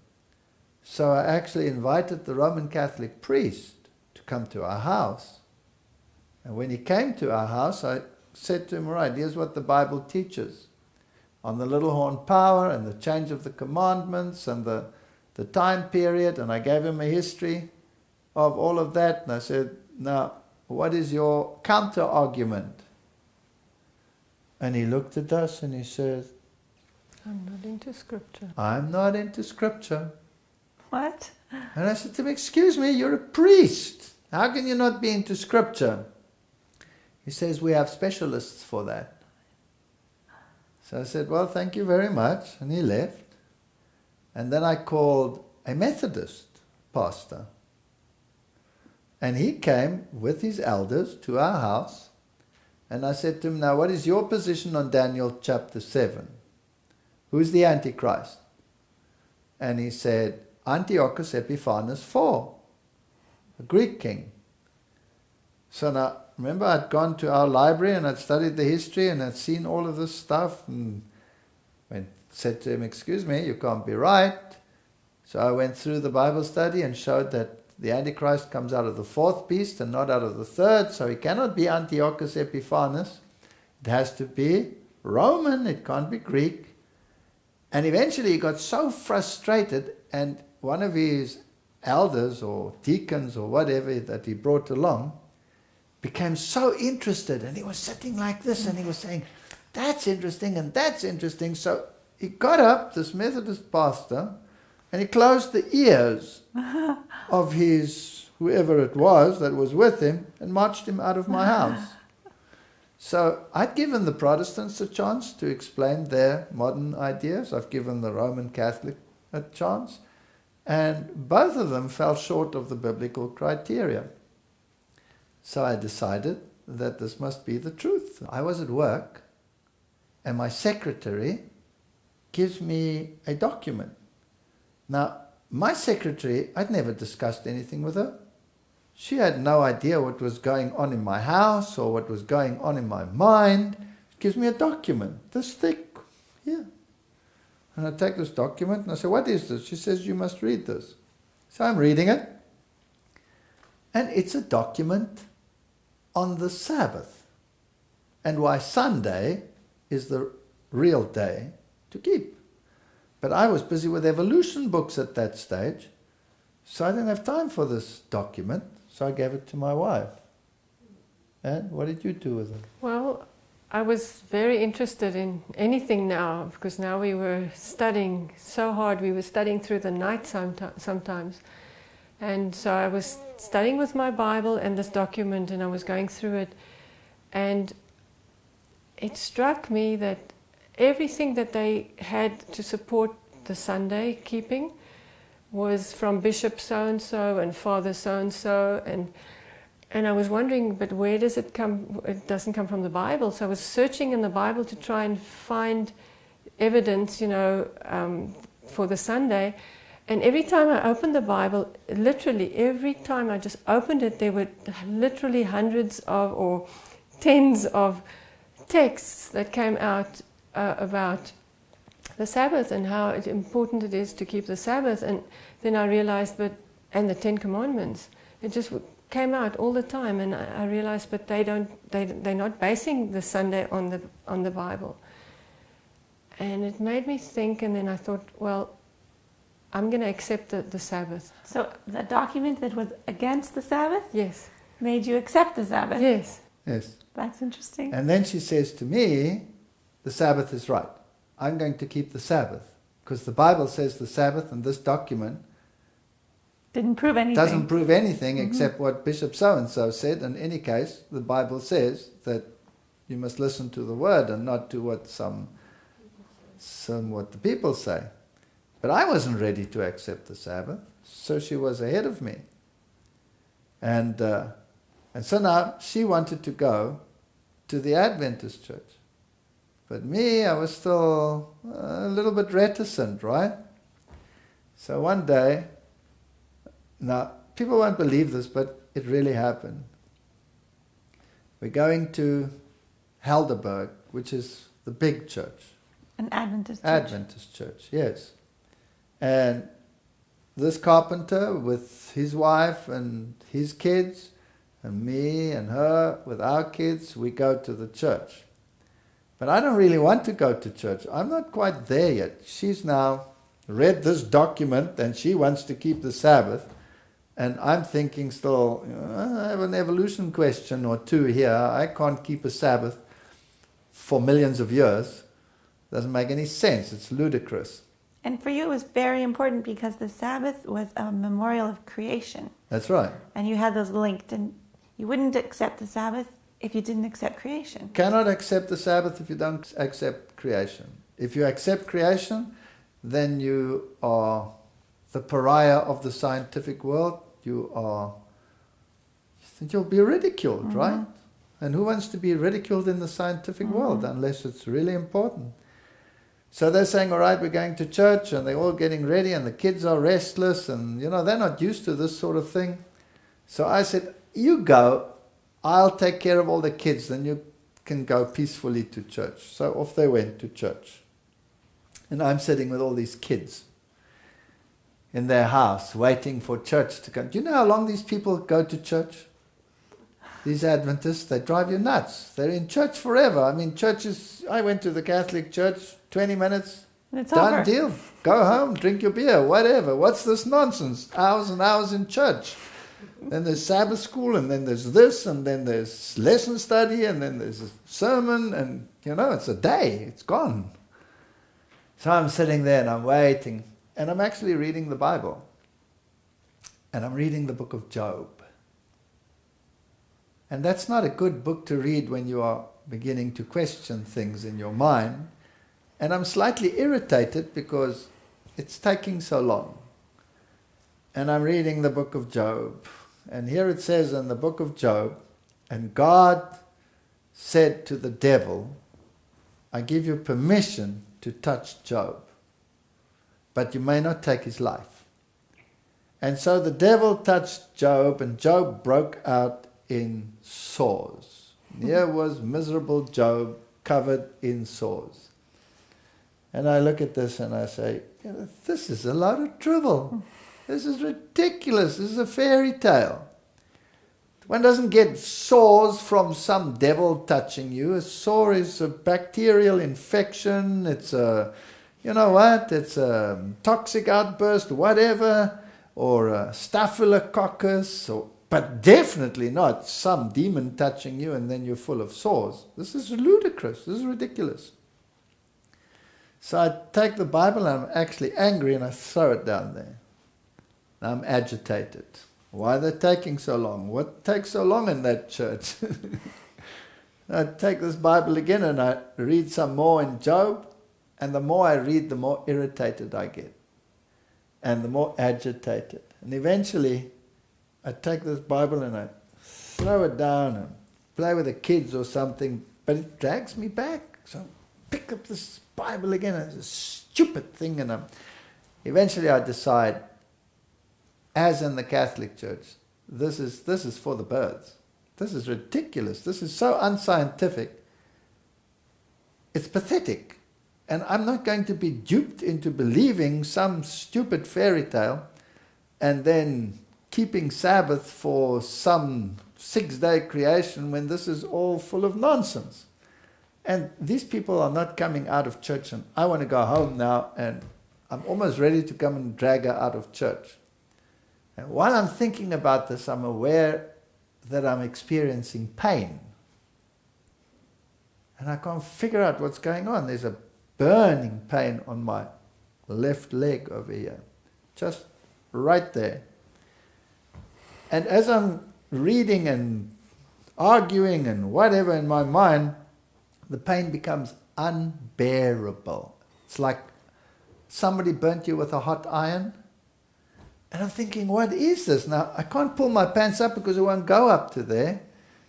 So I actually invited the Roman Catholic priest to come to our house. And when he came to our house, I said to him, right, here's what the Bible teaches on the little horn power and the change of the commandments and the time period. And I gave him a history of all of that. And I said, now, what is your counter-argument? And he looked at us and he says, I'm not into scripture. I'm not into scripture. What? And I said to him, excuse me, you're a priest. How can you not be into scripture? He says, we have specialists for that. So I said, well, thank you very much. And he left. And then I called a Methodist pastor. And he came with his elders to our house. And I said to him, now what is your position on Daniel chapter 7? Who's the Antichrist? And he said, Antiochus Epiphanes IV, a Greek king. So now, remember I'd gone to our library and I'd studied the history and I'd seen all of this stuff and said to him, excuse me, you can't be right. So I went through the Bible study and showed that the Antichrist comes out of the fourth beast and not out of the third, so he cannot be Antiochus Epiphanes. It has to be Roman, it can't be Greek. And eventually he got so frustrated, and one of his elders or deacons or whatever that he brought along became so interested, and he was sitting like this and he was saying, that's interesting and that's interesting. So he got up, this Methodist pastor, and he closed the ears of his, whoever it was that was with him, and marched him out of my house. So I'd given the Protestants a chance to explain their modern ideas. I've given the Roman Catholic a chance. And both of them fell short of the biblical criteria. So I decided that this must be the truth. I was at work, and my secretary gives me a document. Now, my secretary, I'd never discussed anything with her. She had no idea what was going on in my house or what was going on in my mind. She gives me a document, this thick, here. And I take this document and I say, what is this? She says, you must read this. So I'm reading it. And it's a document on the Sabbath and why Sunday is the real day to keep. But I was busy with evolution books at that stage, so I didn't have time for this document, so I gave it to my wife. And what did you do with it? Well, I was very interested in anything now, because now we were studying so hard. We were studying through the night sometimes. And so I was studying with my Bible and this document, and I was going through it. And it struck me that everything that they had to support the Sunday keeping was from Bishop so-and-so and Father so-and-so. And I was wondering, but where does it come? It doesn't come from the Bible. So I was searching in the Bible to try and find evidence, for the Sunday. And every time I opened the Bible, literally every time I just opened it, there were literally hundreds of or tens of texts that came out about the Sabbath and how important it is to keep the Sabbath. And then I realized, and the Ten Commandments, it just came out all the time. And I realized, but they're not basing the Sunday on the Bible. And it made me think, and then I thought, well, I'm going to accept the Sabbath. So the document that was against the Sabbath? Yes. Made you accept the Sabbath? Yes. Yes. That's interesting. And then she says to me, the Sabbath is right. I'm going to keep the Sabbath. Because the Bible says the Sabbath, and this document didn't prove anything. Doesn't prove anything except what Bishop so-and-so said. In any case, the Bible says that you must listen to the word and not to what what the people say. But I wasn't ready to accept the Sabbath, so she was ahead of me. And so now she wanted to go to the Adventist church. But me, I was still a little bit reticent, right? So one day, now people won't believe this, but it really happened. We're going to Helderberg, which is the big church. An Adventist church. Adventist church, yes. And this carpenter with his wife and his kids, and me and her with our kids, we go to the church. But I don't really want to go to church. I'm not quite there yet. She's now read this document and she wants to keep the Sabbath. And I'm thinking still, I have an evolution question or two here. I can't keep a Sabbath for millions of years. Doesn't make any sense. It's ludicrous. And for you, it was very important because the Sabbath was a memorial of creation. That's right. And you had those linked, and you wouldn't accept the Sabbath if you didn't accept creation. Cannot accept the Sabbath if you don't accept creation. If you accept creation, then you are the pariah of the scientific world. You'll be ridiculed, right? And who wants to be ridiculed in the scientific world unless it's really important? So they're saying, all right, we're going to church, and they're all getting ready, and the kids are restless, and they're not used to this sort of thing. So I said, you go, I'll take care of all the kids, then you can go peacefully to church. So off they went to church. And I'm sitting with all these kids in their house, waiting for church to come. Do you know how long these people go to church? These Adventists, they drive you nuts. They're in church forever. I mean, I went to the Catholic church, 20 minutes, It's done over. deal. Go home, drink your beer, whatever. What's this nonsense? Hours and hours in church. Then there's Sabbath school, and then there's this, and then there's lesson study, and then there's a sermon, and it's a day. It's gone. So I'm sitting there and I'm waiting, and I'm actually reading the Bible. And I'm reading the book of Job. And that's not a good book to read when you are beginning to question things in your mind. And I'm slightly irritated because it's taking so long. And I'm reading the book of Job. And here it says in the book of Job, and God said to the devil, I give you permission to touch Job, but you may not take his life. And so the devil touched Job, and Job broke out in sores. Here was miserable Job covered in sores. And I look at this and I say, this is a lot of trouble. This is ridiculous. This is a fairy tale. One doesn't get sores from some devil touching you. A sore is a bacterial infection. It's a, it's a toxic outburst, whatever, or a staphylococcus, but definitely not some demon touching you and then you're full of sores. This is ludicrous. This is ridiculous. So I take the Bible and I'm actually angry and I throw it down there. I'm agitated. Why are they taking so long? What takes so long in that church? I take this Bible again and I read some more in Job, and the more I read, the more irritated I get, and the more agitated. And eventually, I take this Bible and I throw it down and play with the kids or something, but it drags me back. So I pick up this Bible again, and it's a stupid thing, and eventually I decide, as in the Catholic Church, this is for the birds. This is ridiculous. This is so unscientific. It's pathetic. And I'm not going to be duped into believing some stupid fairy tale and then keeping Sabbath for some 6-day creation when this is all full of nonsense. And these people are not coming out of church, and I want to go home now, and I'm almost ready to come and drag her out of church. And while I'm thinking about this, I'm aware that I'm experiencing pain. And I can't figure out what's going on. There's a burning pain on my left leg over here. Just right there. And as I'm reading and arguing and whatever in my mind, the pain becomes unbearable. It's like somebody burnt you with a hot iron. And I'm thinking, what is this? Now, I can't pull my pants up because it won't go up to there.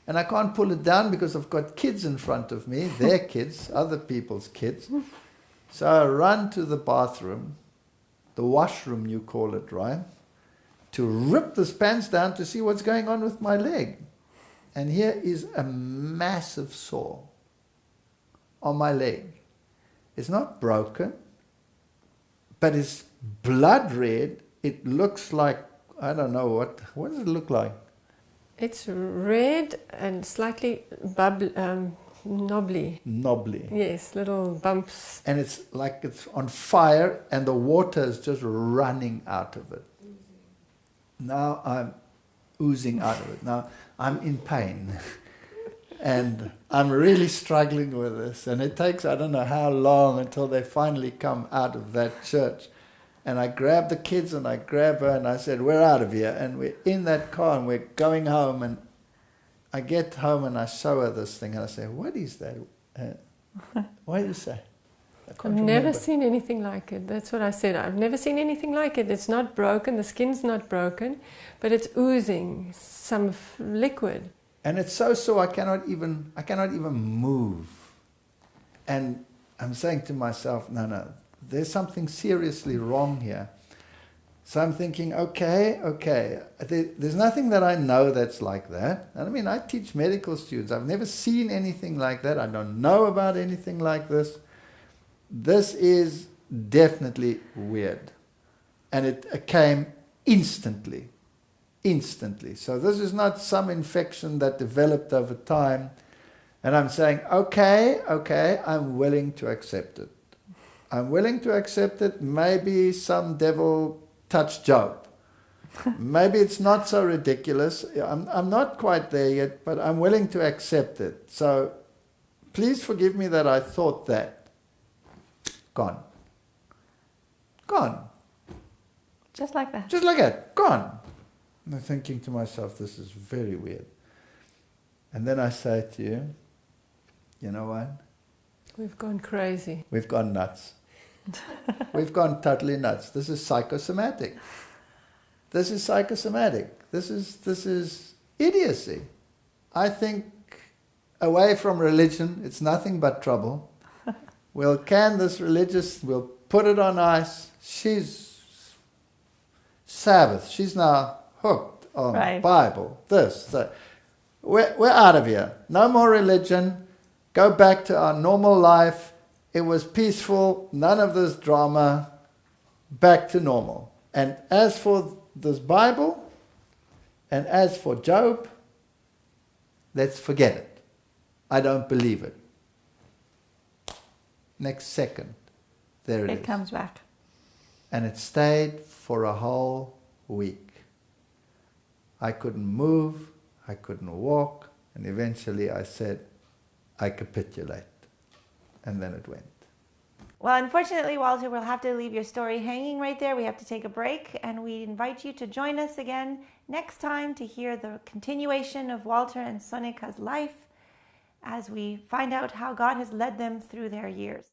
And I can't pull it down because I've got kids in front of me, their kids, other people's kids. So I run to the bathroom, the washroom you call it, right? To rip this pants down to see what's going on with my leg. And here is a massive sore on my leg. It's not broken, but it's blood red. It looks like, I don't know what does it look like? It's red and slightly knobbly. Knobbly. Yes, little bumps. And it's like it's on fire and the water is just running out of it. now I'm oozing out of it. Now I'm in pain. And I'm really struggling with this. And it takes, I don't know how long until they finally come out of that church. And I grab the kids and I grab her and I said, we're out of here. And we're in that car and we're going home. And I get home and I show her this thing. And I say, what is that? What do you say? I've never seen anything like it. That's what I said. I've never seen anything like it. It's not broken. The skin's not broken. But it's oozing some liquid. And it's so sore I cannot even move. And I'm saying to myself, no, there's something seriously wrong here. So I'm thinking, okay, there's nothing that I know that's like that. And I mean, I teach medical students. I've never seen anything like that. I don't know about anything like this. This is definitely weird. And it came instantly. So this is not some infection that developed over time. And I'm saying, okay, I'm willing to accept it. I'm willing to accept it. Maybe some devil touched Job. Maybe it's not so ridiculous. I'm not quite there yet, but I'm willing to accept it. So please forgive me that I thought that. Gone. Just like that. Just like that. Gone. And I'm thinking to myself, this is very weird. And then I say to you, you know what? We've gone crazy. We've gone nuts. We've gone totally nuts. This is psychosomatic. This is idiocy. I think away from religion, it's nothing but trouble. We'll can this we'll put it on ice. She's Sabbath. She's now hooked on Bible, this, that. We're out of here. No more religion. Go back to our normal life. It was peaceful. None of this drama. Back to normal. And as for this Bible, and as for Job, let's forget it. I don't believe it. Next second, there it is. It comes back. And it stayed for a whole week. I couldn't move, I couldn't walk, and eventually I said, I capitulate. And then it went. Well, unfortunately, Walter, we'll have to leave your story hanging right there. We have to take a break, and we invite you to join us again next time to hear the continuation of Walter and Sonica's life as we find out how God has led them through their years.